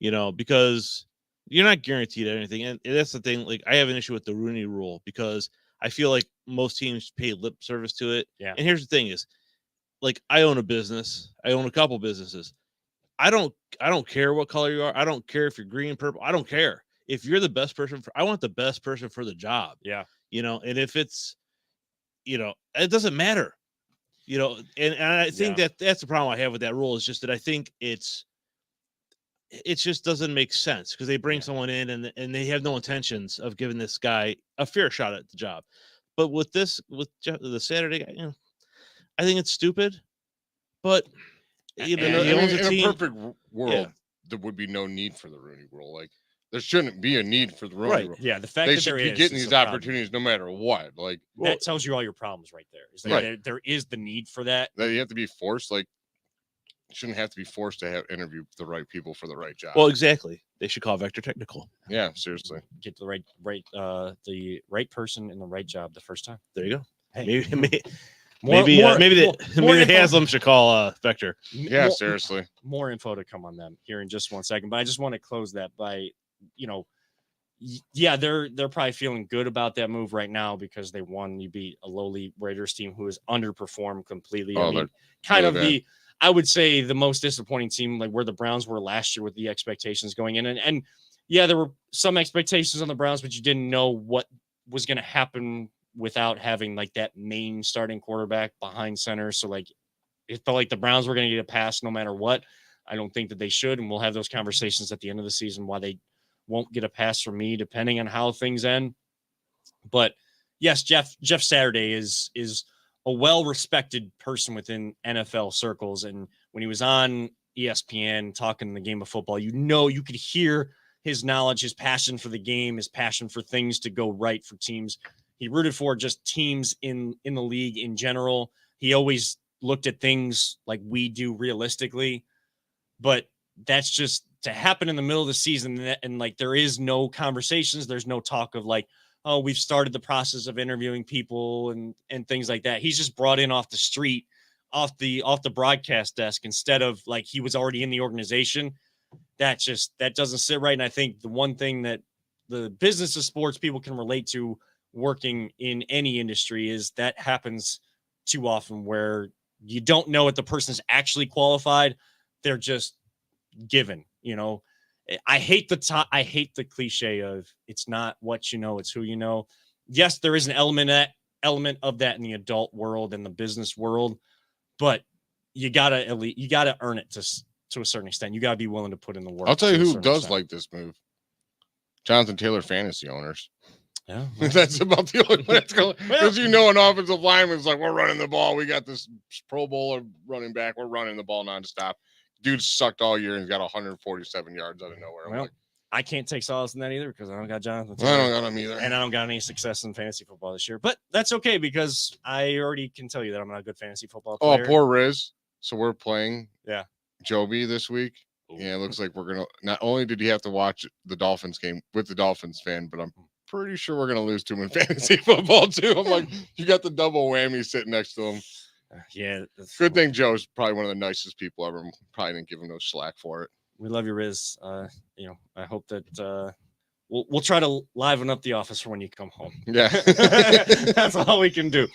Because you're not guaranteed anything, and that's the thing. Like, I have an issue with the Rooney Rule because I feel like most teams pay lip service to it. Yeah. And here's the thing is, like, I own a business. I own a couple businesses. I don't care what color you are. I don't care if you're green, purple. I don't care. If you're the best person I want the best person for the job. Yeah. And if it's, it doesn't matter, and I think that's the problem I have with that rule, is just that I think it just doesn't make sense because they bring someone in and they have no intentions of giving this guy a fair shot at the job. But with the Saturday guy, I think it's stupid. But in a perfect world, there would be no need for the Rooney Rule. Like, there shouldn't be a need for the Rooney Rule. Yeah, the fact they that should there be is getting these opportunities no matter what. Like, that tells you all your problems right there. Is that there is the need for that. That you have to be forced. Like, shouldn't have to be forced to interview the right people for the right job. Well, exactly. They should call Vector Technical. Yeah, seriously. Get the right person in the right job the first time. There you go. Hey. Maybe the Haslam should call Vector. Yeah, seriously. More info to come on them here in just 1 second. But I just want to close that by, they're probably feeling good about that move right now because they won. You beat a lowly Raiders team who has underperformed completely. I would say the most disappointing team, like where the Browns were last year with the expectations going in. And there were some expectations on the Browns, but you didn't know what was going to happen without having like that main starting quarterback behind center. So like, it felt like the Browns were going to get a pass no matter what. I don't think that they should. And we'll have those conversations at the end of the season why they won't get a pass from me, depending on how things end. But yes, Jeff Saturday is a well-respected person within NFL circles. And when he was on ESPN talking the game of football, you could hear his knowledge, his passion for the game, his passion for things to go right for teams. He rooted for just teams in the league in general. He always looked at things like we do realistically, but that's just to happen in the middle of the season. And like, there is no conversations. There's no talk of like, oh, we've started the process of interviewing people and things like that. He's just brought in off the street, off the broadcast desk, instead of like he was already in the organization. That doesn't sit right. And I think the one thing that the business of sports people can relate to working in any industry is that happens too often where you don't know if the person's actually qualified. They're just given, I hate the cliche of it's not what you know, it's who you know. Yes, there is an element of that in the adult world and the business world, but you gotta earn it to a certain extent. You gotta be willing to put in the work. I'll tell you who does like this move. Jonathan Taylor fantasy owners. Yeah, that's about the only one that's going. Because an offensive lineman's like, we're running the ball. We got this Pro Bowler running back. We're running the ball nonstop. Dude sucked all year and he's got 147 yards out of nowhere. Well, I can't take solace in that either because I don't got Jonathan Taylor. I don't got him either. And I don't got any success in fantasy football this year. But that's okay because I already can tell you that I'm not a good fantasy football player. Oh, poor Riz. So we're playing Joby this week. Ooh. Yeah, it looks like we're going to – not only did he have to watch the Dolphins game with the Dolphins fan, but I'm pretty sure we're going to lose to him in fantasy football too. I'm like, you got the double whammy sitting next to him. Yeah. Good thing Joe's probably one of the nicest people ever. Probably didn't give him no slack for it. We love you, Riz. I hope that we'll try to liven up the office for when you come home. Yeah. That's all we can do.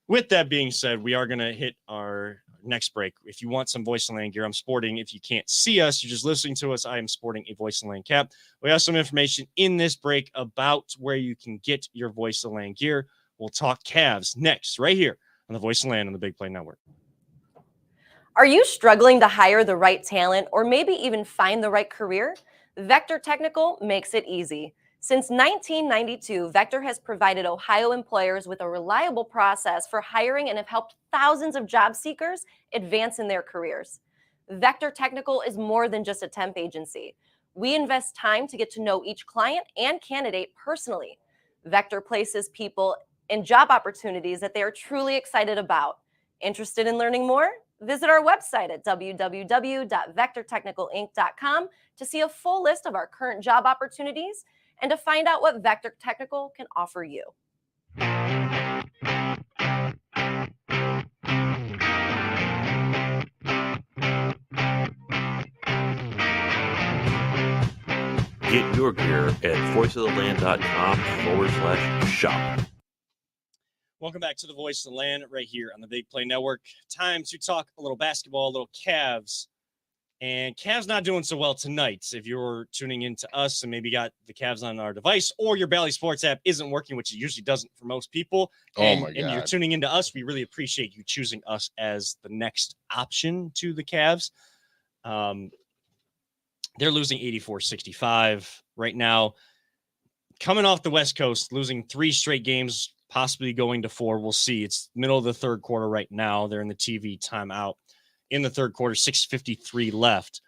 With that being said, we are going to hit our next break. If you want some Voice of the Land gear, I'm sporting. If you can't see us, you're just listening to us, I am sporting a Voice of the Land cap. We have some information in this break about where you can get your Voice of the Land gear. We'll talk Cavs next, right here on the Voice of the Land on the Big Play Network. Are you struggling to hire the right talent or maybe even find the right career? Vector Technical makes it easy. Since 1992, Vector has provided Ohio employers with a reliable process for hiring and have helped thousands of job seekers advance in their careers. Vector Technical is more than just a temp agency. We invest time to get to know each client and candidate personally. Vector places people in job opportunities that they are truly excited about. Interested in learning more? Visit our website at www.vectortechnicalinc.com to see a full list of our current job opportunities and to find out what Vector Technical can offer you. Get your gear at voiceoftheland.com/shop. Welcome back to the Voice of the Land right here on the Big Play Network. Time to talk a little basketball, a little Cavs. And Cavs not doing so well tonight. If you're tuning in to us and maybe got the Cavs on our device or your Bally Sports app isn't working, which it usually doesn't for most people, and you're tuning into us, we really appreciate you choosing us as the next option to the Cavs. They're losing 84-65 right now. Coming off the West Coast, losing 3 straight games, possibly going to 4. We'll see. It's middle of the third quarter right now. They're in the TV timeout. In the third quarter, 6:53 left.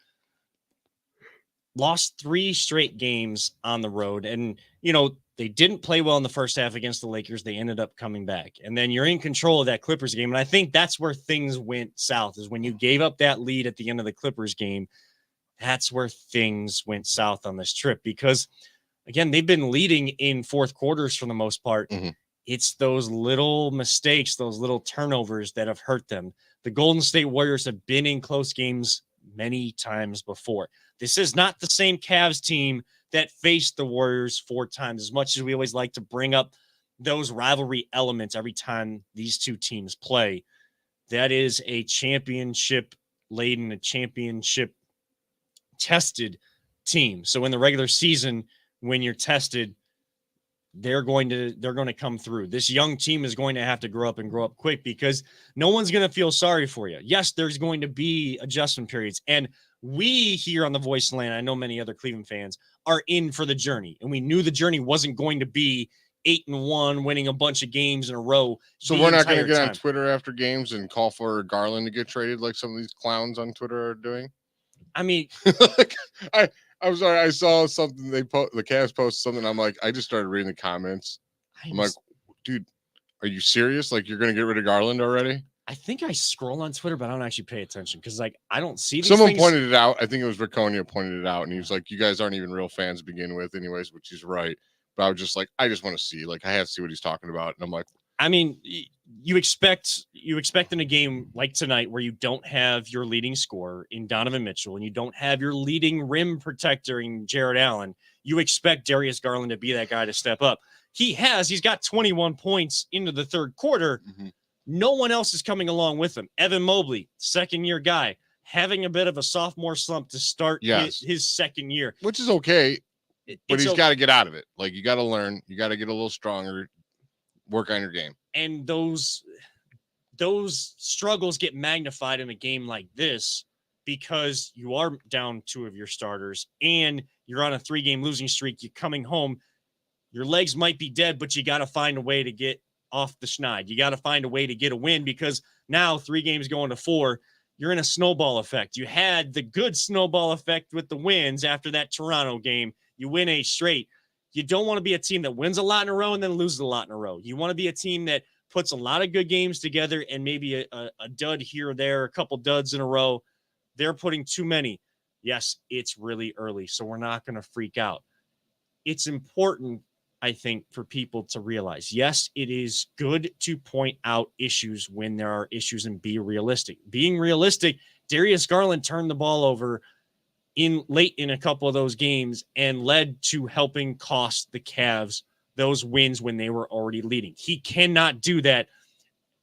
Lost 3 straight games on the road. And, they didn't play well in the first half against the Lakers. They ended up coming back. And then you're in control of that Clippers game. And I think that's where things went south, is when you gave up that lead at the end of the Clippers game. That's where things went south on this trip. Because, again, they've been leading in fourth quarters for the most part. Mm-hmm. It's those little mistakes, those little turnovers that have hurt them. The Golden State Warriors have been in close games many times before. This is not the same Cavs team that faced the Warriors 4 times, as much as we always like to bring up those rivalry elements every time these two teams play. That is a championship-laden, a championship-tested team. So in the regular season, when you're tested, they're going to come through. This young team is going to have to grow up quick, because no one's going to feel sorry for you. Yes, there's going to be adjustment periods. And we here on the Voice of the Land, I know many other Cleveland fans, are in for the journey. And we knew the journey wasn't going to be 8-1, winning a bunch of games in a row. So we're not going to get on Twitter after games and call for Garland to get traded like some of these clowns on Twitter are doing. I mean, I'm sorry. I saw something the Cavs posted something. I'm like, I just started reading the comments. I'm like, dude, are you serious? Like, you're going to get rid of Garland already? I think I scroll on Twitter, but I don't actually pay attention, because I don't see these Someone things. pointed it out. I think it was Raconia pointed it out, and he was like, you guys aren't even real fans to begin with anyways, which he's right. But I was just like, I just want to see. Like, I have to see what he's talking about. And I'm like, I mean, you expect in a game like tonight, where you don't have your leading scorer in Donovan Mitchell and you don't have your leading rim protector in Jared Allen, you expect Darius Garland to be that guy to step up. He's got 21 points into the third quarter. Mm-hmm. No one else is coming along with him. Evan Mobley, second-year guy, having a bit of a sophomore slump to start his second year. Which is okay, but he's got to get out of it. Like, you got to learn. You got to get a little stronger, work on your game. And those struggles get magnified in a game like this, because you are down 2 of your starters and you're on a 3-game losing streak. You're coming home. Your legs might be dead, but you got to find a way to get off the schneid. You got to find a way to get a win, because now 3 games going to 4, you're in a snowball effect. You had the good snowball effect with the wins after that Toronto game. You win 8 straight. You don't want to be a team that wins a lot in a row and then loses a lot in a row. You want to be a team that puts a lot of good games together and maybe a dud here or there, a couple duds in a row. They're putting too many. Yes, it's really early, so we're not going to freak out. It's important, I think, for people to realize, yes, it is good to point out issues when there are issues and be realistic. Being realistic, Darius Garland turned the ball over late in a couple of those games and led to helping cost the Cavs those wins when they were already leading. He cannot do that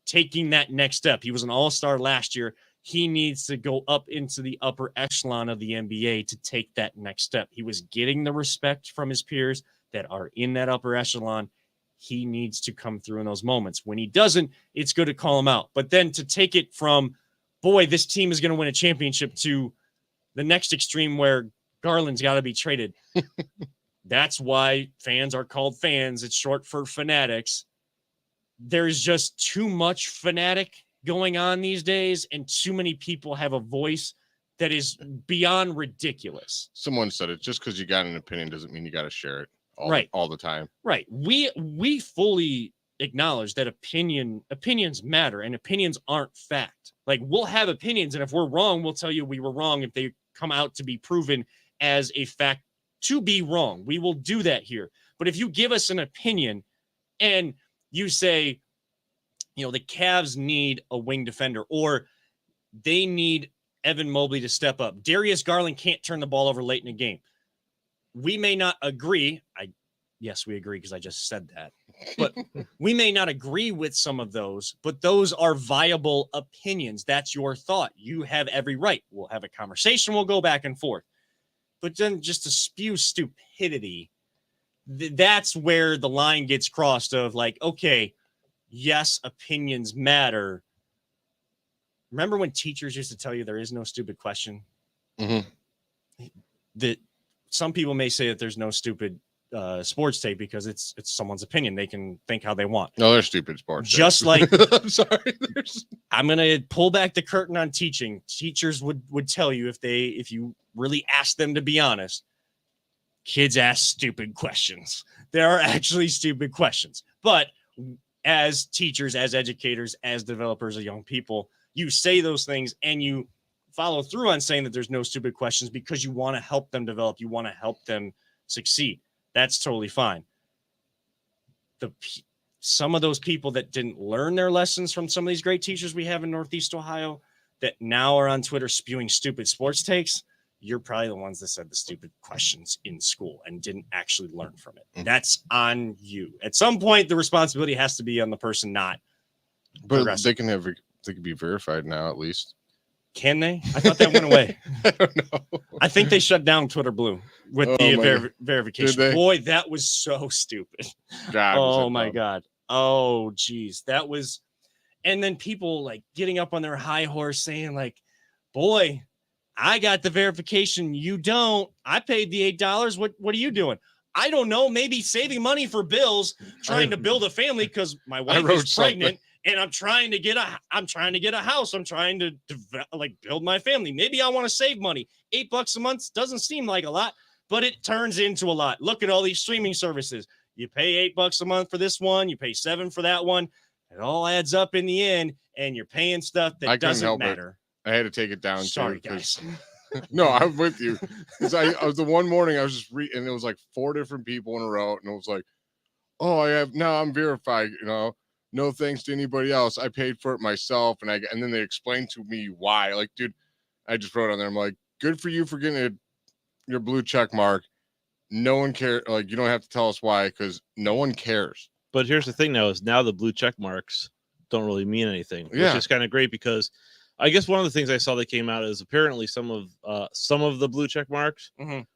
taking that next step. He was an all-star last year. He needs to go up into the upper echelon of the NBA to take that next step. He was getting the respect from his peers that are in that upper echelon. He needs to come through in those moments. When he doesn't, it's good to call him out. But then to take it from, boy, this team is going to win a championship, to the next extreme where Garland's got to be traded. That's why fans are called fans. It's short for fanatics. There's just too much fanatic going on these days, and too many people have a voice that is beyond ridiculous. Someone said it, just because you got an opinion doesn't mean you got to share it all the time. Right. We fully acknowledge that opinions matter, and opinions aren't fact. Like, we'll have opinions, and if we're wrong, we'll tell you we were wrong if they come out to be proven as a fact to be wrong. We will do that here. But if you give us an opinion and you say, the Cavs need a wing defender, or they need Evan Mobley to step up, Darius Garland can't turn the ball over late in a game. We may not agree. Yes, we agree, because I just said that. But we may not agree with some of those, but those are viable opinions. That's your thought. You have every right. We'll have a conversation. We'll go back and forth. But then just to spew stupidity, that's where the line gets crossed of, like, okay, yes, opinions matter. Remember when teachers used to tell you there is no stupid question? Mm-hmm. That some people may say that there's no stupid sports take because it's someone's opinion. They can think how they want. No, they're stupid sports. Just like, I'm sorry. I'm going to pull back the curtain on teaching. Teachers would tell you, if you really ask them to be honest, kids ask stupid questions. There are actually stupid questions. But as teachers, as educators, as developers of young people, you say those things and you follow through on saying that there's no stupid questions because you want to help them develop. You want to help them succeed. That's totally fine. Some of those people that didn't learn their lessons from some of these great teachers we have in Northeast Ohio that now are on Twitter spewing stupid sports takes, you're probably the ones that said the stupid questions in school and didn't actually learn from it. Mm-hmm. That's on you. At some point, the responsibility has to be on the person not. But they can be verified now, at least. Can they? I thought that went away. I don't know. I think they shut down Twitter Blue with verification. Boy, that was so stupid. Oh my God. Oh geez. That was, and then people like getting up on their high horse saying like, boy, I got the verification. You don't. I paid the $8. What are you doing? I don't know. Maybe saving money for bills, trying to build a family because my wife is pregnant. And I'm trying to get a house. I'm trying to build my family. Maybe I want to save money. $8 a month doesn't seem like a lot, but it turns into a lot. Look at all these streaming services. You pay $8 a month for this one. You pay $7 for that one. It all adds up in the end, and you're paying stuff that doesn't matter. I had to take it down. Sorry, guys. No, I'm with you. Because I was the one morning I was just and it was like 4 different people in a row, and it was like, oh, I'm verified. No thanks to anybody else. I paid for it myself, and then they explained to me why. Like, dude, I just wrote on there. I'm like, good for you for getting your blue check mark. No one cares. Like, you don't have to tell us why, because no one cares. But here's the thing, now the blue check marks don't really mean anything, which is kind of great, because I guess one of the things I saw that came out is apparently some of the blue check marks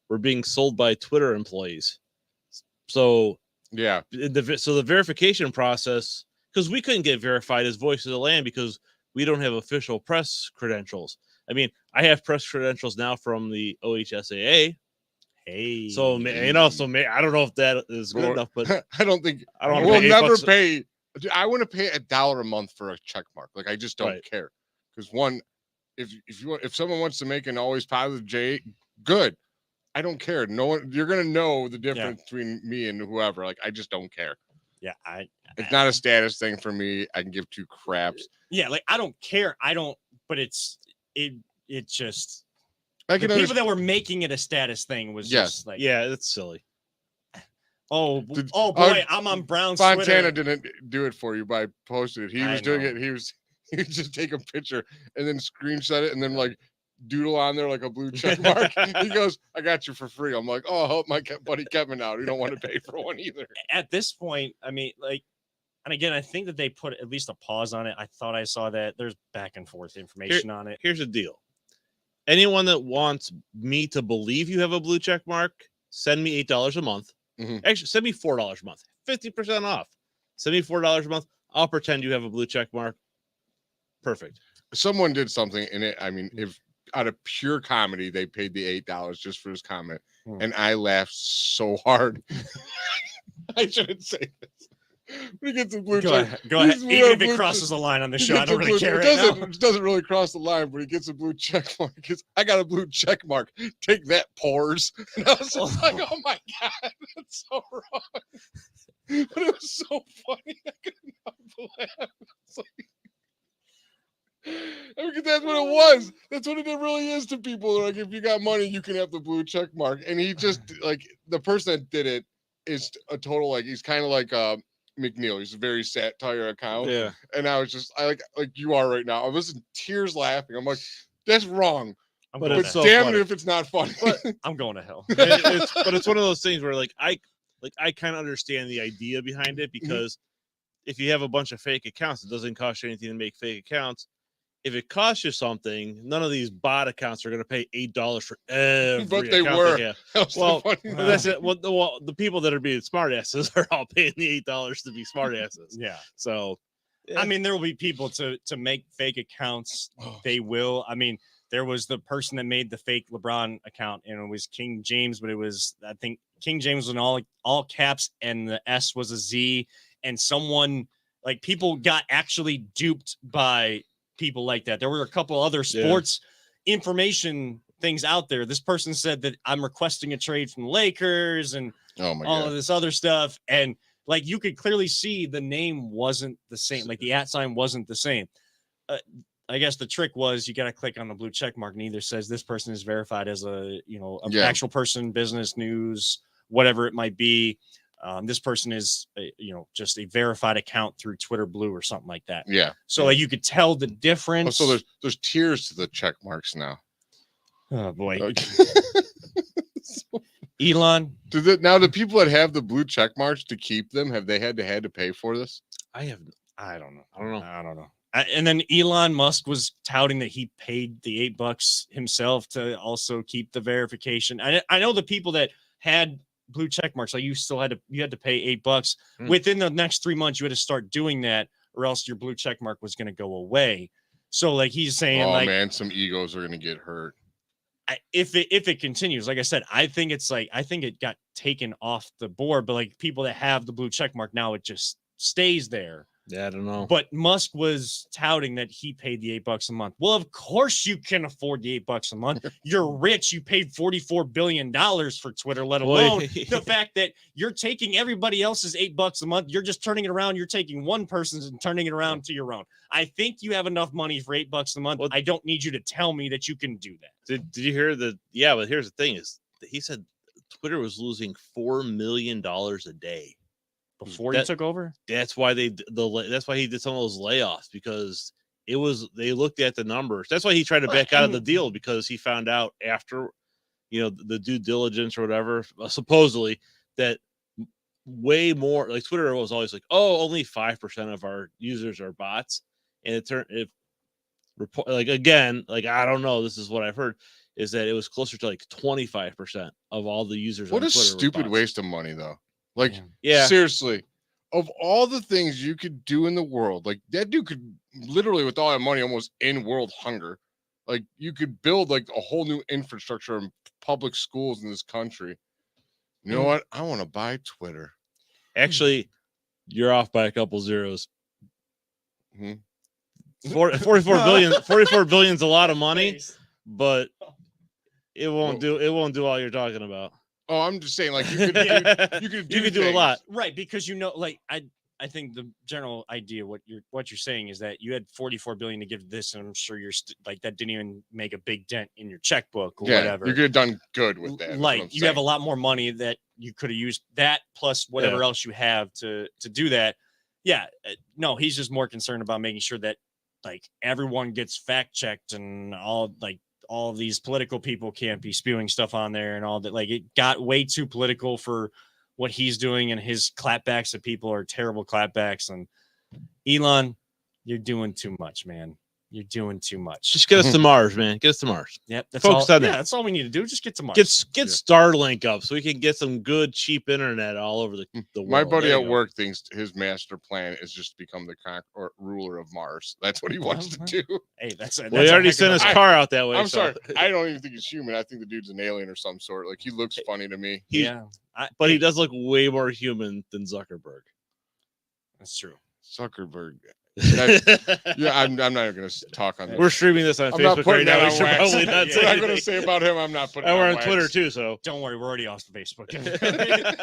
were being sold by Twitter employees. So yeah, the verification process, because we couldn't get verified as Voice of the Land because we don't have official press credentials. I mean, I have press credentials now from the OHSAA. Hey, so I don't know if that is good enough, but I don't think we'll never pay. I want to pay $1 a month for a check mark. Like, I just don't care. Because one, if someone wants to make an always positive J, good. I don't care. No one, you're gonna know the difference between me and whoever. Like, I just don't care. Yeah, it's not a status thing for me. I can give 2 craps. Yeah, like I don't care. But it just. I can people that were making it a status thing was just like, yeah, that's silly. Oh boy, I'm on Brown's Fontana Twitter. Didn't do it for you by posting it. He was doing it. He was just take a picture and then screenshot it and then like doodle on there like a blue check mark. He goes, I got you for free. I'm like, oh, help my buddy Kevin out. We don't want to pay for one either. At this point, I mean, like, And again, I think that they put at least a pause on it. I thought I saw that there's back and forth information on it. Here's the deal. Anyone that wants me to believe you have a blue check mark, send me $8 a month. Actually, send me $4 a month, 50% off. Send me $4 a month. I'll pretend you have a blue check mark. Perfect. Someone did something in it. I mean, if out of pure comedy, they paid the $8 just for his comment, and I laughed so hard. I shouldn't say this. When he gets a blue check, go ahead. Even if it crosses the line on the show, I don't really care. It doesn't really cross the line, but he gets a blue check mark. I got a blue check mark. Take that, pores. And I was just like, oh my God, that's so wrong. But it was so funny. I could not laugh. It's like, because that's what it was. That's what it really is to people. Like, if you got money, you can have the blue check mark. And he just, like, the person that did it is a total, like, he's kind of like McNeil. He's a very satire account. Yeah. And I was just, I like you are right now. I was in tears laughing. I'm like, that's wrong. But it's so damn funny. it if it's not funny. But I'm going to hell. But it's one of those things where I kind of understand the idea behind it, because if you have a bunch of fake accounts, it doesn't cost you anything to make fake accounts. If it costs you something, none of these bot accounts are going to pay $8 for every But they account were. they have. That's Well, the funny but that's it. Well, the people that are being smartasses are all paying the $8 to be smartasses. Yeah. So, I mean, there will be people to make fake accounts. They will. I mean, there was the person that made the fake LeBron account, and it was King James, but it was, I think King James was in all caps, and the S was a Z. And someone, like, people got actually duped by people like that. There were a couple other sports information things out there. This person said that I'm requesting a trade from the Lakers and all of this other stuff. And like, you could clearly see the name wasn't the same. Like, the @ sign wasn't the same. I guess the trick was you got to click on the blue check mark, and either says this person is verified as an actual person, business, news, whatever it might be. This person is, just a verified account through Twitter Blue or something like that. Yeah. So like, you could tell the difference. So there's tiers to the check marks now. Oh boy. Okay. Elon. Now the people that have the blue check marks, to keep them, have they had to pay for this? I don't know. And then Elon Musk was touting that he paid the $8 himself to also keep the verification. I know the people that had blue check marks, like, you had to pay $8 within the next 3 months. You had to start doing that, or else your blue check mark was going to go away. So like, he's saying, oh like, man, some egos are going to get hurt. If it continues, like I said, I think it got taken off the board, but like, people that have the blue check mark now, it just stays there. Yeah, I don't know. But Musk was touting that he paid the $8 a month. Well, of course you can afford the $8 a month. You're rich. You paid $44 billion for Twitter, let alone the fact that you're taking everybody else's $8 a month. You're just turning it around. You're taking one person's and turning it around to your own. I think you have enough money for $8 a month. Well, I don't need you to tell me that you can do that. Did you hear that? Yeah, but here's the thing: is he said Twitter was losing $4 million a day before he took over. That's why that's why he did some of those layoffs, because they looked at the numbers. That's why he tried to back out of the deal, because he found out after the due diligence or whatever, supposedly, that way more, like, Twitter was always like, oh, only 5% of our users are bots, and I don't know, this is what I've heard, is that it was closer to like 25% of all the users. What on a Twitter stupid waste of money, though. Like, yeah, seriously, of all the things you could do in the world, like, that dude could literally, with all that money, almost end world hunger. Like, you could build like a whole new infrastructure in public schools in this country. You know what? I want to buy Twitter. Actually, you're off by a couple zeros. 44 billion is a lot of money, but it won't do all you're talking about. Oh, I'm just saying, like, you could do a lot, right? Because like, I think the general idea what you're saying is that you had 44 billion to give this, and I'm sure you're like, that didn't even make a big dent in your checkbook or whatever. You could have done good with that. Like, you have a lot more money that you could have used, that plus whatever else you have to do that. Yeah, no, he's just more concerned about making sure that, like, everyone gets fact checked, and all these political people can't be spewing stuff on there and all that. Like, it got way too political for what he's doing and his clapbacks that people are terrible clapbacks. And Elon, you're doing too much, man. You're doing too much. Just get us to Mars, man. Get us to Mars. Yep, that's Focus all. on Yeah, that. that's all we need to do. Just get to Mars. Get Starlink up so we can get some good, cheap internet all over the world. My buddy There at you go. work thinks his master plan is just to become the ruler of Mars. That's what he wants to do. Hey, that's Well, he already sent his car out that way. I'm so- sorry. I don't even think he's human. I think the dude's an alien or some sort. Like, he looks funny to me. Yeah, But he does look way more human than Zuckerberg. that's true. Zuckerberg. Yeah, I'm not even going to talk on this. We're streaming this on I'm not Facebook putting right now. that We on should wax. probably not What say I'm going to anything. say about him, I'm not putting And it we're on on Twitter wax. too, so Don't worry, we're already off the Facebook.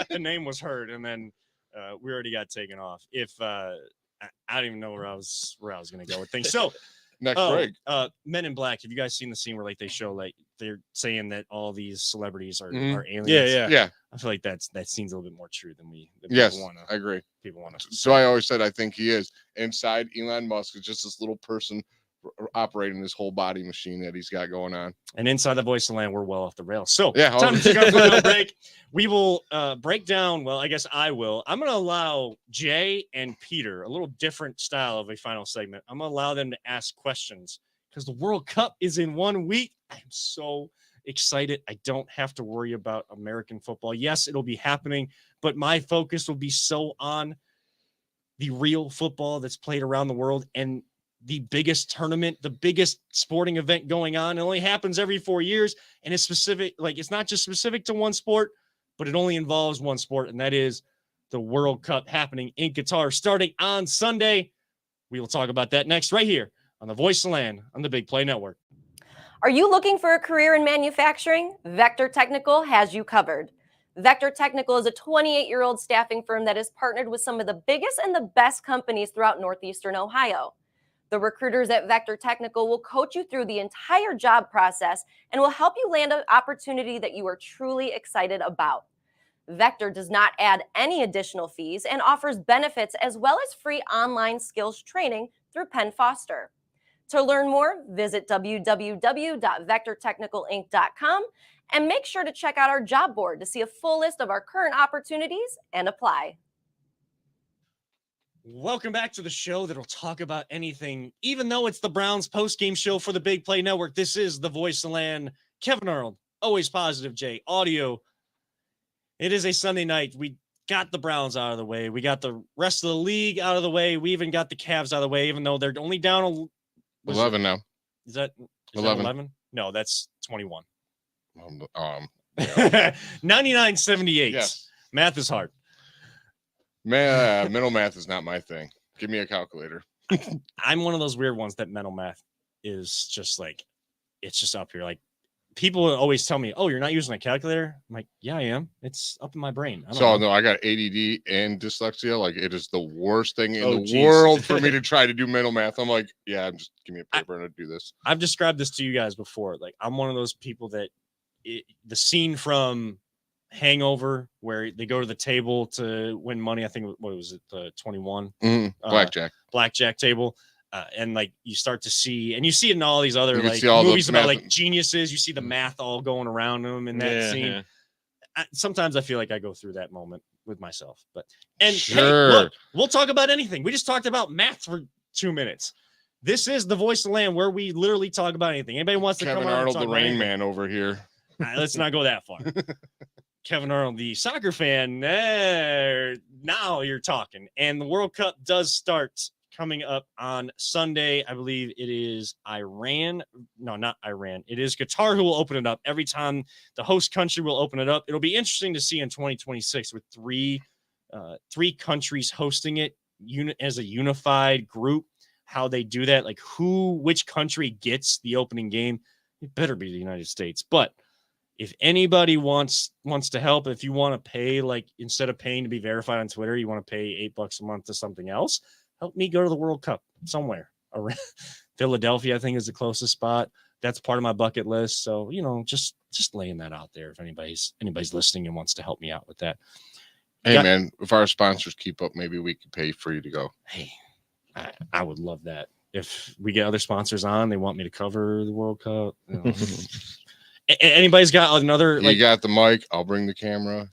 The name was heard, and then we already got taken off. If I don't even know where I was going to go with things. So, Next break. Men in Black. Have you guys seen the scene where like they show like they're saying that all these celebrities are Mhm. aliens? yeah. Yeah. I feel like that seems a little bit more true than Yes, people want I agree. to. So I always said I think he is. Inside, Elon Musk is just this little person operating this whole body machine that he's got going on. And inside the voice of the land, we're well off the rails. So Yeah, time to take our final break. We will break down. Well, I guess I will. I'm going to allow Jay and Peter a little different style of a final segment. I'm going to allow them to ask questions because the World Cup is in 1 week. I'm so excited. I don't have to worry about American football. Yes, it'll be happening, but my focus will be so on the real football that's played around the world and the biggest tournament, the biggest sporting event going on. It only happens every 4 years, and it's specific. Like, it's not just specific to one sport, but it only involves one sport, and that is the World Cup happening in Qatar starting on Sunday. We will talk about that next right here on the Voice of the Land on the Big Play Network. Are you looking for a career in manufacturing? Vector Technical has you covered. Vector Technical is a 28-year-old staffing firm that has partnered with some of the biggest and the best companies throughout Northeastern Ohio. The recruiters at Vector Technical will coach you through the entire job process and will help you land an opportunity that you are truly excited about. Vector does not add any additional fees and offers benefits as well as free online skills training through Penn Foster. To learn more, visit www.vectortechnicalinc.com and make sure to check out our job board to see a full list of our current opportunities and apply. Welcome back to the show that'll talk about anything, even though it's the Browns post-game show for the Big Play Network. This is the Voice of the Land. Kevin Arnold, always positive, Jay. Audio. It is a Sunday night. We got the Browns out of the way. We got the rest of the league out of the way. We even got the Cavs out of the way, even though they're only down 11 now. Is that 11? 11? No, that's 21. 99-78. Yes. Math is hard. Man, mental math is not my thing. Give me a calculator. I'm one of those weird ones that mental math is just like, it's just up here. Like, people always tell me, oh, you're not using a calculator? I'm like, yeah, I am. It's up in my brain. I don't know. No, I got ADD and dyslexia. Like, it is the worst thing in the geez. world for me to try to do mental math. I'm like, yeah, just give me a paper and I'll do this. I've described this to you guys before. Like, I'm one of those people that the scene from Hangover where they go to the table to win money. I think, what was it? The 21 blackjack table. And like you start to see, and you see it in all these other like movies about like geniuses. You see the math all going around them in that scene. Yeah. Sometimes I feel like I go through that moment with myself. But hey, look, we'll talk about anything. We just talked about math for 2 minutes. This is the Voice of the Land where we literally talk about anything. Anybody wants to Kevin come on Arnold, and talk the Rain about Man over here. let's not go that far. Kevin Arnold, the soccer fan. Now you're talking. And the World Cup does start coming up on Sunday. I believe it is Iran. No, not Iran. It is Qatar who will open it up. Every time the host country will open it up. It'll be interesting to see in 2026 with three countries hosting it as a unified group, how they do that. Like which country gets the opening game. It better be the United States. But if anybody wants to help, if you want to pay, like instead of paying to be verified on Twitter, you want to pay $8 a month to something else, help me go to the World Cup somewhere around Philadelphia. I think is the closest spot. That's part of my bucket list. So, just laying that out there. If anybody's listening and wants to help me out with that. Hey man, if our sponsors keep up, maybe we could pay for you to go. Hey, I would love that. If we get other sponsors on, they want me to cover the World Cup. Anybody's got another? You got the mic. I'll bring the camera.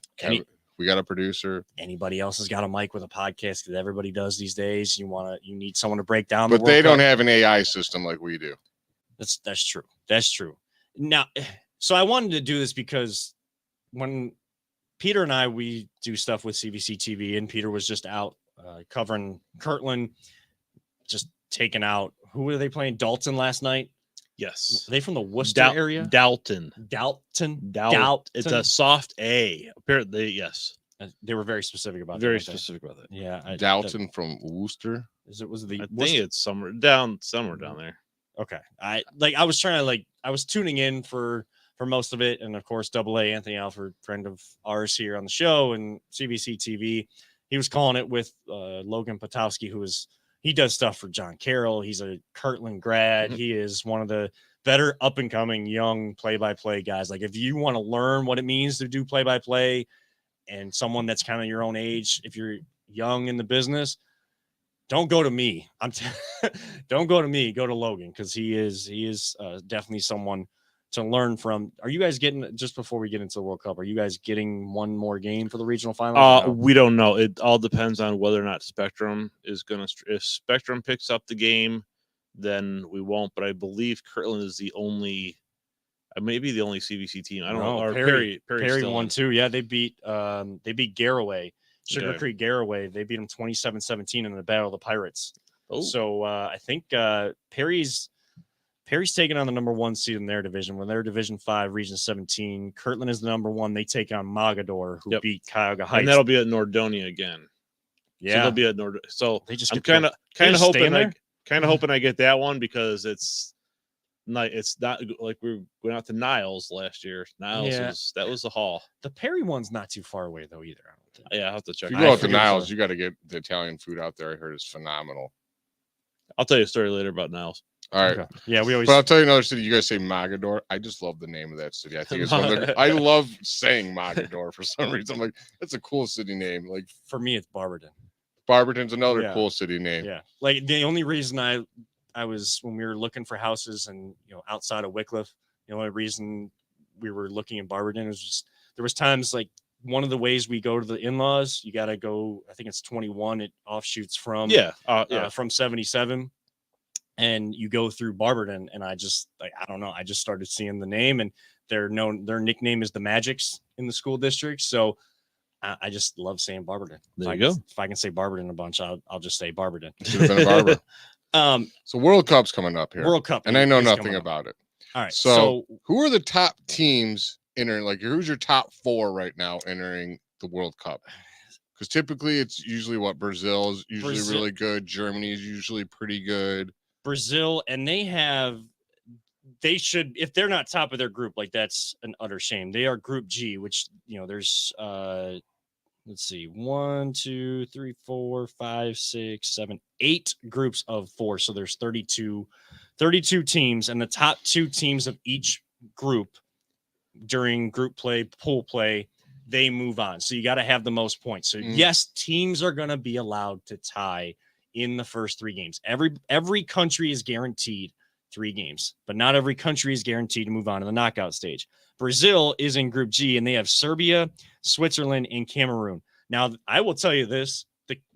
We got a producer. Anybody else has got a mic with a podcast that everybody does these days. You need someone to break down. But the they World don't Cup. have an AI system like we do. That's true. That's true. Now, so I wanted to do this because when Peter and we do stuff with CBC TV, and Peter was just out covering Kirtland, just taking out, who were they playing? Dalton last night? Yes. Are they from the Worcester area? Dalton. It's a soft A. Apparently, yes. They were very specific about Very that. specific about that. Yeah. Dalton from Worcester. Was the I Worcester? think it's somewhere down there. Okay. I was tuning in for most of it. And of course, AA Anthony Alford, friend of ours here on the show, and CBC TV, he was calling it with Logan Potowski, he does stuff for John Carroll. He's a Kirtland grad. Mm-hmm. He is one of the better up and coming young play-by-play guys. Like, if you want to learn what it means to do play-by-play, and someone that's kind of your own age, if you're young in the business, don't go to me. Don't go to me. Go to Logan, because he is definitely someone to learn from. Are you guys getting, just before we get into the World Cup, are you guys getting one more game for the regional finals? We don't know. It all depends on whether or not Spectrum is going to. If Spectrum picks up the game, then we won't. But I believe Kirtland is the only, maybe the only CBC team. I don't know. Or Perry won too. Yeah, they beat Garraway, Sugar Okay. Creek Garraway. They beat them 27-17 in the Battle of the Pirates. Oh. So I think Perry's taking on the number 1 seed in their division. When they're Division 5, Region 17, Kirtland is the number 1. They take on Mogador, who beat Cuyahoga Heights. And that'll be at Nordonia again. Yeah, so they'll be at Nord. So they just I'm kind of hoping I get that one, because it's not like we went out to Niles last year. Niles that was the haul. The Perry one's not too far away though either. I don't think. Yeah, I'll have to check. If you go out to Niles, you got to get the Italian food out there. I heard it's phenomenal. I'll tell you a story later about Niles. All right. Okay. Yeah, we always. But I'll tell you another city. You guys say Mogador. I just love the name of that city. I think it's I love saying Mogador for some reason. I'm like, that's a cool city name. Like, for me, it's Barberton. Barberton's another cool city name. Yeah, like the only reason I was, when we were looking for houses and outside of Wycliffe, the only reason we were looking at Barberton was just there was times like one of the ways we go to the in-laws, you got to go. I think it's 21. It offshoots from from 77. And you go through Barberton, and I don't know. I just started seeing the name, and their nickname is the Magics in the school district. So I just love saying Barberton. There you go. If I can say Barberton a bunch, I'll just say Barberton. Should have been a barber. So World Cup's coming up here. World Cup, and I know nothing about it. All right. So who are the top teams entering? Like, who's your top 4 right now entering the World Cup? Because typically it's usually Brazil is usually really good. Germany is usually pretty good. Brazil, and they should, if they're not top of their group, like, that's an utter shame. They are Group G, which there's let's see, 1, 2, 3, 4, 5, 6, 7, 8 groups of 4. So there's 32 teams, and the top 2 teams of each group during group play, pool play, they move on. So you got to have the most points. So yes, teams are going to be allowed to tie in the first 3 games. Every country is guaranteed 3 games, but not every country is guaranteed to move on to the knockout stage. Brazil is in Group G, and they have Serbia, Switzerland, and Cameroon. Now, I will tell you this,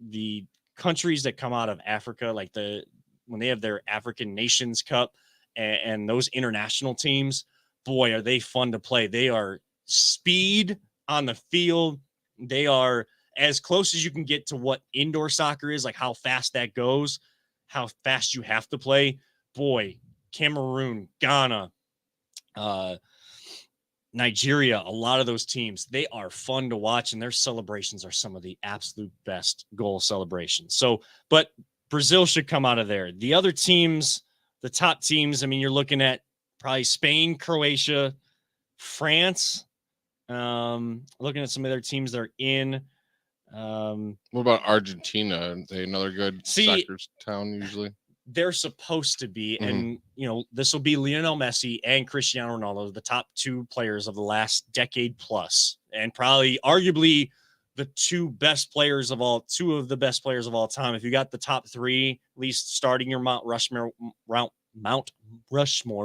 the countries that come out of Africa, like when they have their African Nations Cup and those international teams, boy, are they fun to play. They are speed on the field. They are as close as you can get to what indoor soccer is, like how fast that goes, how fast you have to play. Boy, Cameroon, Ghana, Nigeria, a lot of those teams, they are fun to watch, and their celebrations are some of the absolute best goal celebrations. So, but Brazil should come out of there. The other teams, the top teams, I mean, you're looking at probably Spain, Croatia, France. Looking at some of their teams that are in. What about Argentina? Are they another good soccer town usually? They're supposed to be, and this will be Lionel Messi and Cristiano Ronaldo, the top 2 players of the last decade plus, and probably arguably the 2 best players of all, 2 of the best players of all time. If you got the top 3, at least starting your Mount Rushmore,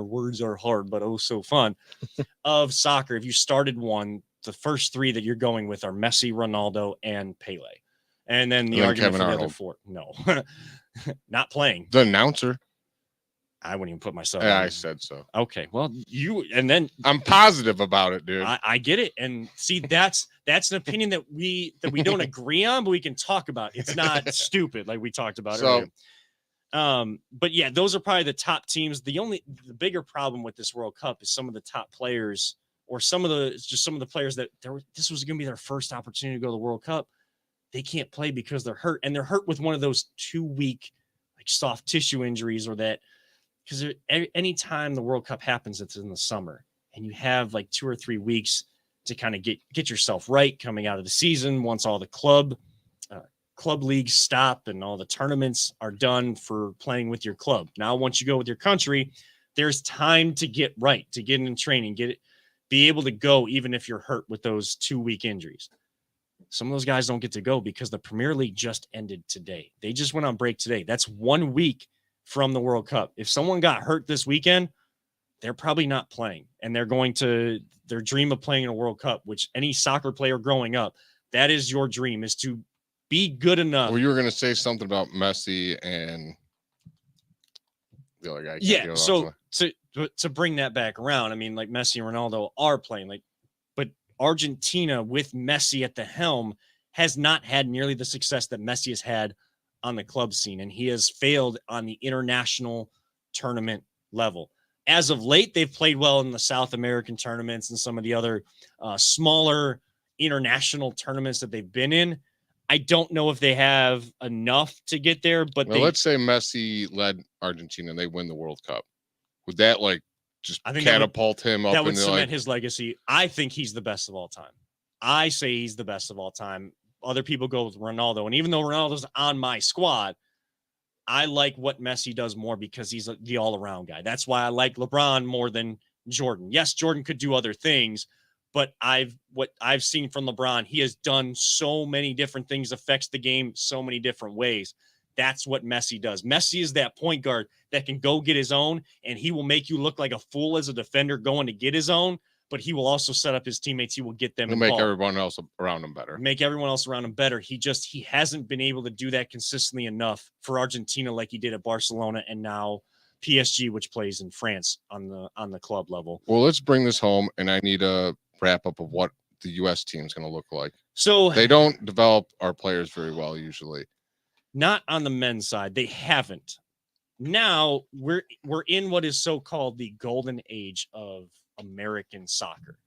words are hard, but oh so fun, of soccer. If you started one, the first three that you're going with are Messi, Ronaldo, and Pele. And then the And then argument Kevin for the other Arnold. four. No, not playing. The announcer. I wouldn't even put myself. Yeah, in. I said so. Okay, well, and then I'm positive about it, dude. I get it, and see that's an opinion that we don't agree on, but we can talk about. It's not stupid like we talked about earlier. But yeah, those are probably the top teams. The bigger problem with this World Cup is some of the top players, or some of the players that this was going to be their first opportunity to go to the World Cup. They can't play because they're hurt, and they're hurt with one of those 2-week like soft tissue injuries, or that because anytime the World Cup happens, it's in the summer, and you have like 2 or 3 weeks to kind of get yourself right coming out of the season once all the club leagues stop and all the tournaments are done for playing with your club. Now, once you go with your country, there's time to get right, to get in training, be able to go, even if you're hurt with those 2-week injuries. Some of those guys don't get to go because the Premier League just ended today. They just went on break today. That's 1 week from the World Cup. If someone got hurt this weekend, they're probably not playing, and they're going to their dream of playing in a World Cup, which any soccer player growing up, that is your dream, is to be good enough. Well, you were going to say something about Messi and the other guy. Yeah. So to bring that back around, I mean, like Messi and Ronaldo are playing, but Argentina with Messi at the helm has not had nearly the success that Messi has had on the club scene, and he has failed on the international tournament level. As of late, they've played well in the South American tournaments and some of the other smaller international tournaments that they've been in. I don't know if they have enough to get there, but let's say Messi led Argentina and they win the World Cup. Would that just catapult him up? That would cement his legacy. I think he's the best of all time. I say he's the best of all time. Other people go with Ronaldo. And even though Ronaldo's on my squad, I like what Messi does more because he's the all-around guy. That's why I like LeBron more than Jordan. Yes, Jordan could do other things, but what I've seen from LeBron, he has done so many different things, affects the game so many different ways. That's what Messi does. Messi is that point guard that can go get his own, and he will make you look like a fool as a defender going to get his own, but he will also set up his teammates. He will get them involved. Make everyone else around him better. Make everyone else around him better. He hasn't been able to do that consistently enough for Argentina like he did at Barcelona and now PSG, which plays in France on the club level. Well, let's bring this home, and I need a wrap up of what the U.S. team is going to look like. So they don't develop our players very well usually. Not on the men's side. They haven't. Now we're in what is so-called the golden age of American soccer.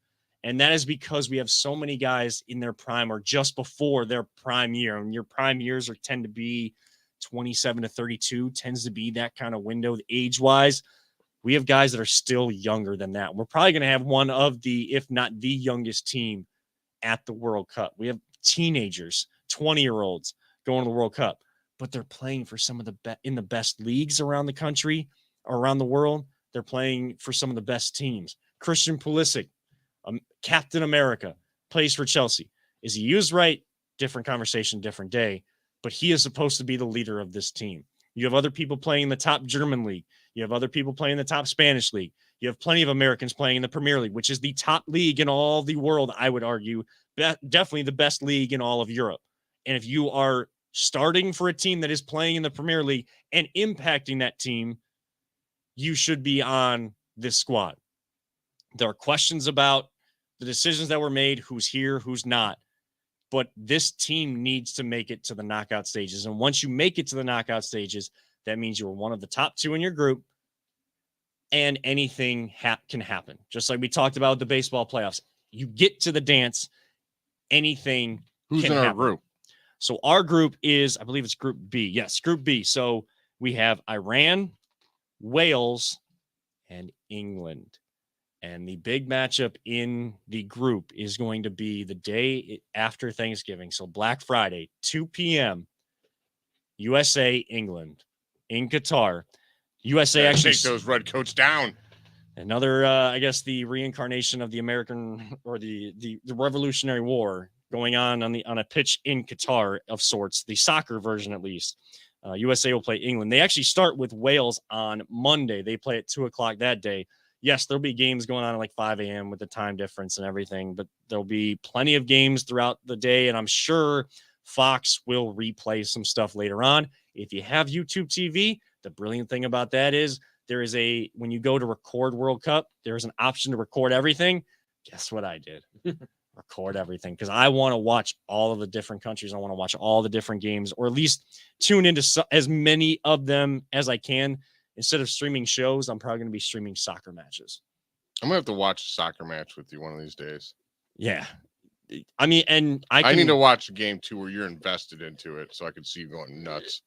And that is because we have so many guys in their prime or just before their prime year. And your prime years tend to be 27 to 32, tends to be that kind of window age-wise. We have guys that are still younger than that. We're probably going to have one of the, if not the youngest team at the World Cup. We have teenagers, 20-year-olds going to the World Cup, but they're playing for some of the in the best leagues around the country or around the world. They're playing for some of the best teams. Christian Pulisic, Captain America, plays for Chelsea. Is he used right? Different conversation, different day. But he is supposed to be the leader of this team. You have other people playing in the top German league. You have other people playing in the top Spanish league. You have plenty of Americans playing in the Premier League, which is the top league in all the world, I would argue. Definitely the best league in all of Europe. And if you are starting for a team that is playing in the Premier League and impacting that team, you should be on this squad. There are questions about the decisions that were made, who's here, who's not. But this team needs to make it to the knockout stages. And once you make it to the knockout stages, that means you're one of the top two in your group, and anything can happen. Just like we talked about the baseball playoffs. You get to the dance, anything Who's can in our happen. group? So our group is, I believe it's Group B. Yes, Group B. So we have Iran, Wales, and England. And the big matchup in the group is going to be the day after Thanksgiving. So Black Friday, 2 p.m., USA, England, in Qatar. USA actually take those red coats down. Another, I guess, the reincarnation of the American or the Revolutionary War going on a pitch in Qatar of sorts, the soccer version at least. USA will play England. They actually start with Wales on Monday. They play at 2:00 that day. yes, there'll be games going on at like 5 a.m. with the time difference and everything, but there'll be plenty of games throughout the day. And I'm sure Fox will replay some stuff later on. If you have YouTube TV, the brilliant thing about that is when you go to record World Cup, there's an option to record everything. Guess what I did? Record everything, because I want to watch all of the different countries. I want to watch all the different games, or at least tune into as many of them as I can. Instead of streaming shows, I'm probably going to be streaming soccer matches. I'm gonna have to watch a soccer match with you one of these days. Yeah. I mean, and I need to watch a game too where you're invested into it so I can see you going nuts.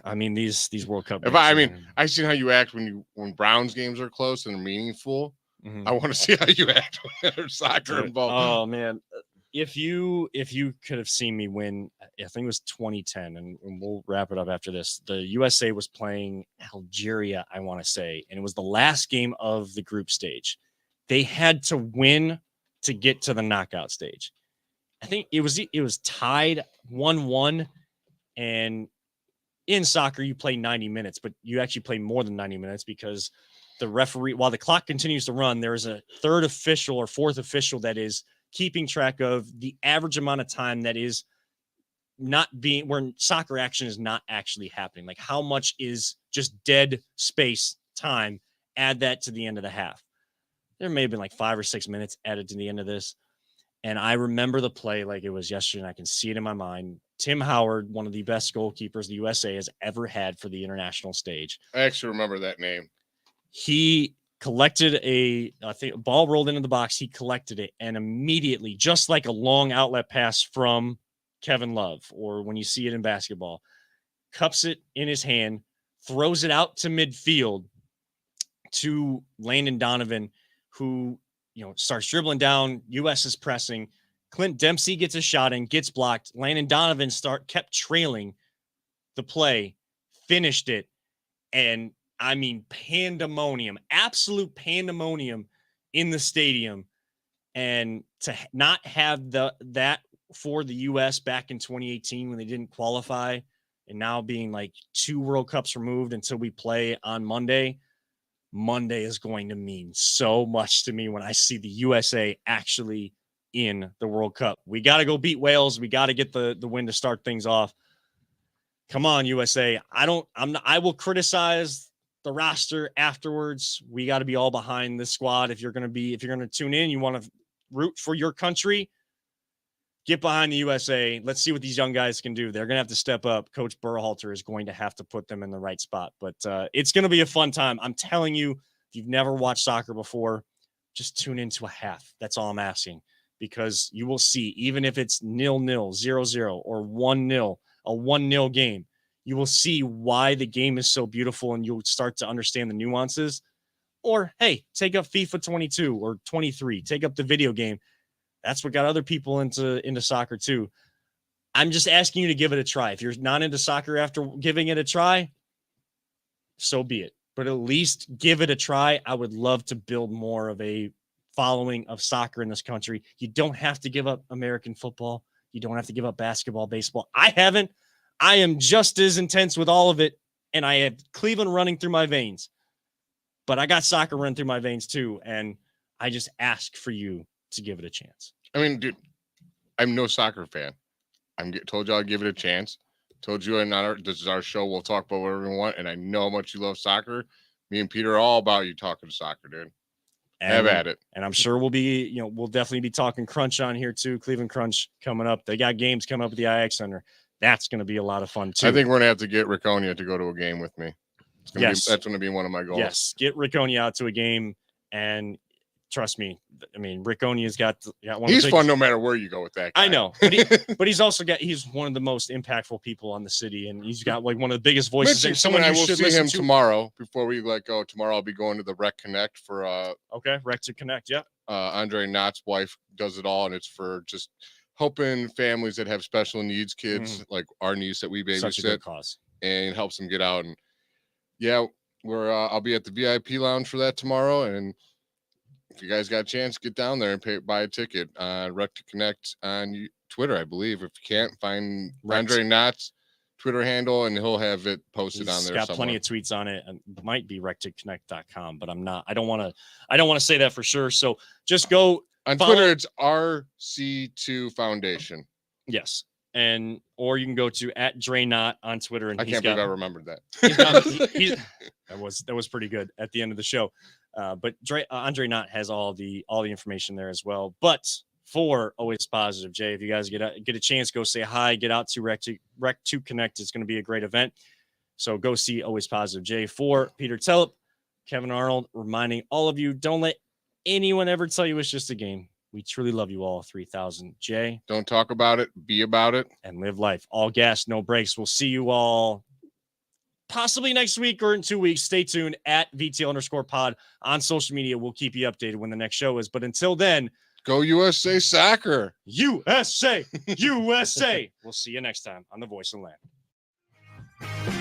I mean, these World Cup. I seen how you act when Browns games are close and they're meaningful. Mm-hmm. I want to see how you act when there's soccer involved. Oh man, if you could have seen me win, I think it was 2010, and we'll wrap it up after this. The USA was playing Algeria, I want to say, and it was the last game of the group stage. They had to win to get to the knockout stage. I think it was tied 1-1, and in soccer you play 90 minutes, but you actually play more than 90 minutes because the referee, while the clock continues to run, there is a third official or fourth official that is keeping track of the average amount of time that is not being, where soccer action is not actually happening. Like how much is just dead space time, add that to the end of the half. There may have been like 5 or 6 minutes added to the end of this. And I remember the play like it was yesterday, and I can see it in my mind. Tim Howard, one of the best goalkeepers the USA has ever had for the international stage. I actually remember that name. He collected a ball rolled into the box. He collected it, and immediately, just like a long outlet pass from Kevin Love, or when you see it in basketball, cups it in his hand, throws it out to midfield to Landon Donovan, who starts dribbling down. U.S. is pressing. Clint Dempsey gets a shot in, gets blocked. Landon Donovan kept trailing the play, finished it, and I mean pandemonium, absolute pandemonium in the stadium. And to not have that for the U.S. back in 2018 when they didn't qualify, and now being like 2 World Cups removed until we play on Monday is going to mean so much to me when I see the USA actually in the World Cup. We got to go beat Wales. We got to get the win to start things off. Come on, USA. I will criticize the roster afterwards. We got to be all behind this squad. If you're going to tune in, you want to root for your country, get behind the USA. Let's see what these young guys can do. They're going to have to step up. Coach Berhalter is going to have to put them in the right spot, but it's going to be a fun time. I'm telling you, if you've never watched soccer before, just tune into a half. That's all I'm asking, because you will see, even if it's 0-0, 0-0, or 1-0, a 1-0 game, you will see why the game is so beautiful, and you'll start to understand the nuances. Or, hey, take up FIFA 22 or 23. Take up the video game. That's what got other people into soccer too. I'm just asking you to give it a try. If you're not into soccer after giving it a try, so be it. But at least give it a try. I would love to build more of a following of soccer in this country. You don't have to give up American football. You don't have to give up basketball, baseball. I haven't. I am just as intense with all of it, and I have Cleveland running through my veins. But I got soccer running through my veins too, and I just ask for you to give it a chance. I mean, dude, I'm no soccer fan. Told you I'll give it a chance. Told you this is our show. We'll talk about whatever we want, and I know how much you love soccer. Me and Peter are all about you talking to soccer, dude. Have at it. And I'm sure we'll definitely be talking Crunch on here too. Cleveland Crunch coming up. They got games coming up at the IX Center. That's going to be a lot of fun too. I think we're going to have to get Ricconia to go to a game with me. Yes. That's going to be one of my goals. Yes. Get Ricconia out to a game, and trust me, I mean, Ricconia's got one. He's fun no matter where you go with that guy. I know, but he's also he's one of the most impactful people on the city, and he's got like one of the biggest voices. Someone I will see him tomorrow. Before we let go, tomorrow I'll be going to the Rec Connect for Rec to Connect. Yeah, Andre Knott's wife does it all, and it's for just helping families that have special needs kids, like our niece that we babysit. Such a good cause, and helps them get out. And yeah, I'll be at the VIP lounge for that tomorrow, and if you guys got a chance, get down there and buy a ticket. Rec to Connect on Twitter, I believe. If you can't, find Andre Knott's Twitter handle, and he'll have it posted on He's there. got somewhere. plenty of tweets on it, and it might be rectoconnect.com, but I'm not. I don't want to say that for sure. So just go on follow, Twitter. It's RC2 Foundation. Yes, or you can go to @DreNot on Twitter, and I can't believe I remembered that. That was pretty good at the end of the show. But Andre Knott has all the information there as well. But for Always Positive, Jay, if you guys get a chance, go say hi, get out to Rec to Connect. It's going to be a great event. So go see Always Positive, Jay. For Peter Tellep, Kevin Arnold, reminding all of you, don't let anyone ever tell you it's just a game. We truly love you all. 3,000. Jay. Don't talk about it. Be about it. And live life. All gas, no brakes. We'll see you all possibly next week or in 2 weeks. Stay tuned at @VTL_pod on social media. We'll keep you updated when the next show is. But until then, go USA Soccer. USA. USA. We'll see you next time on The Voice of the Land.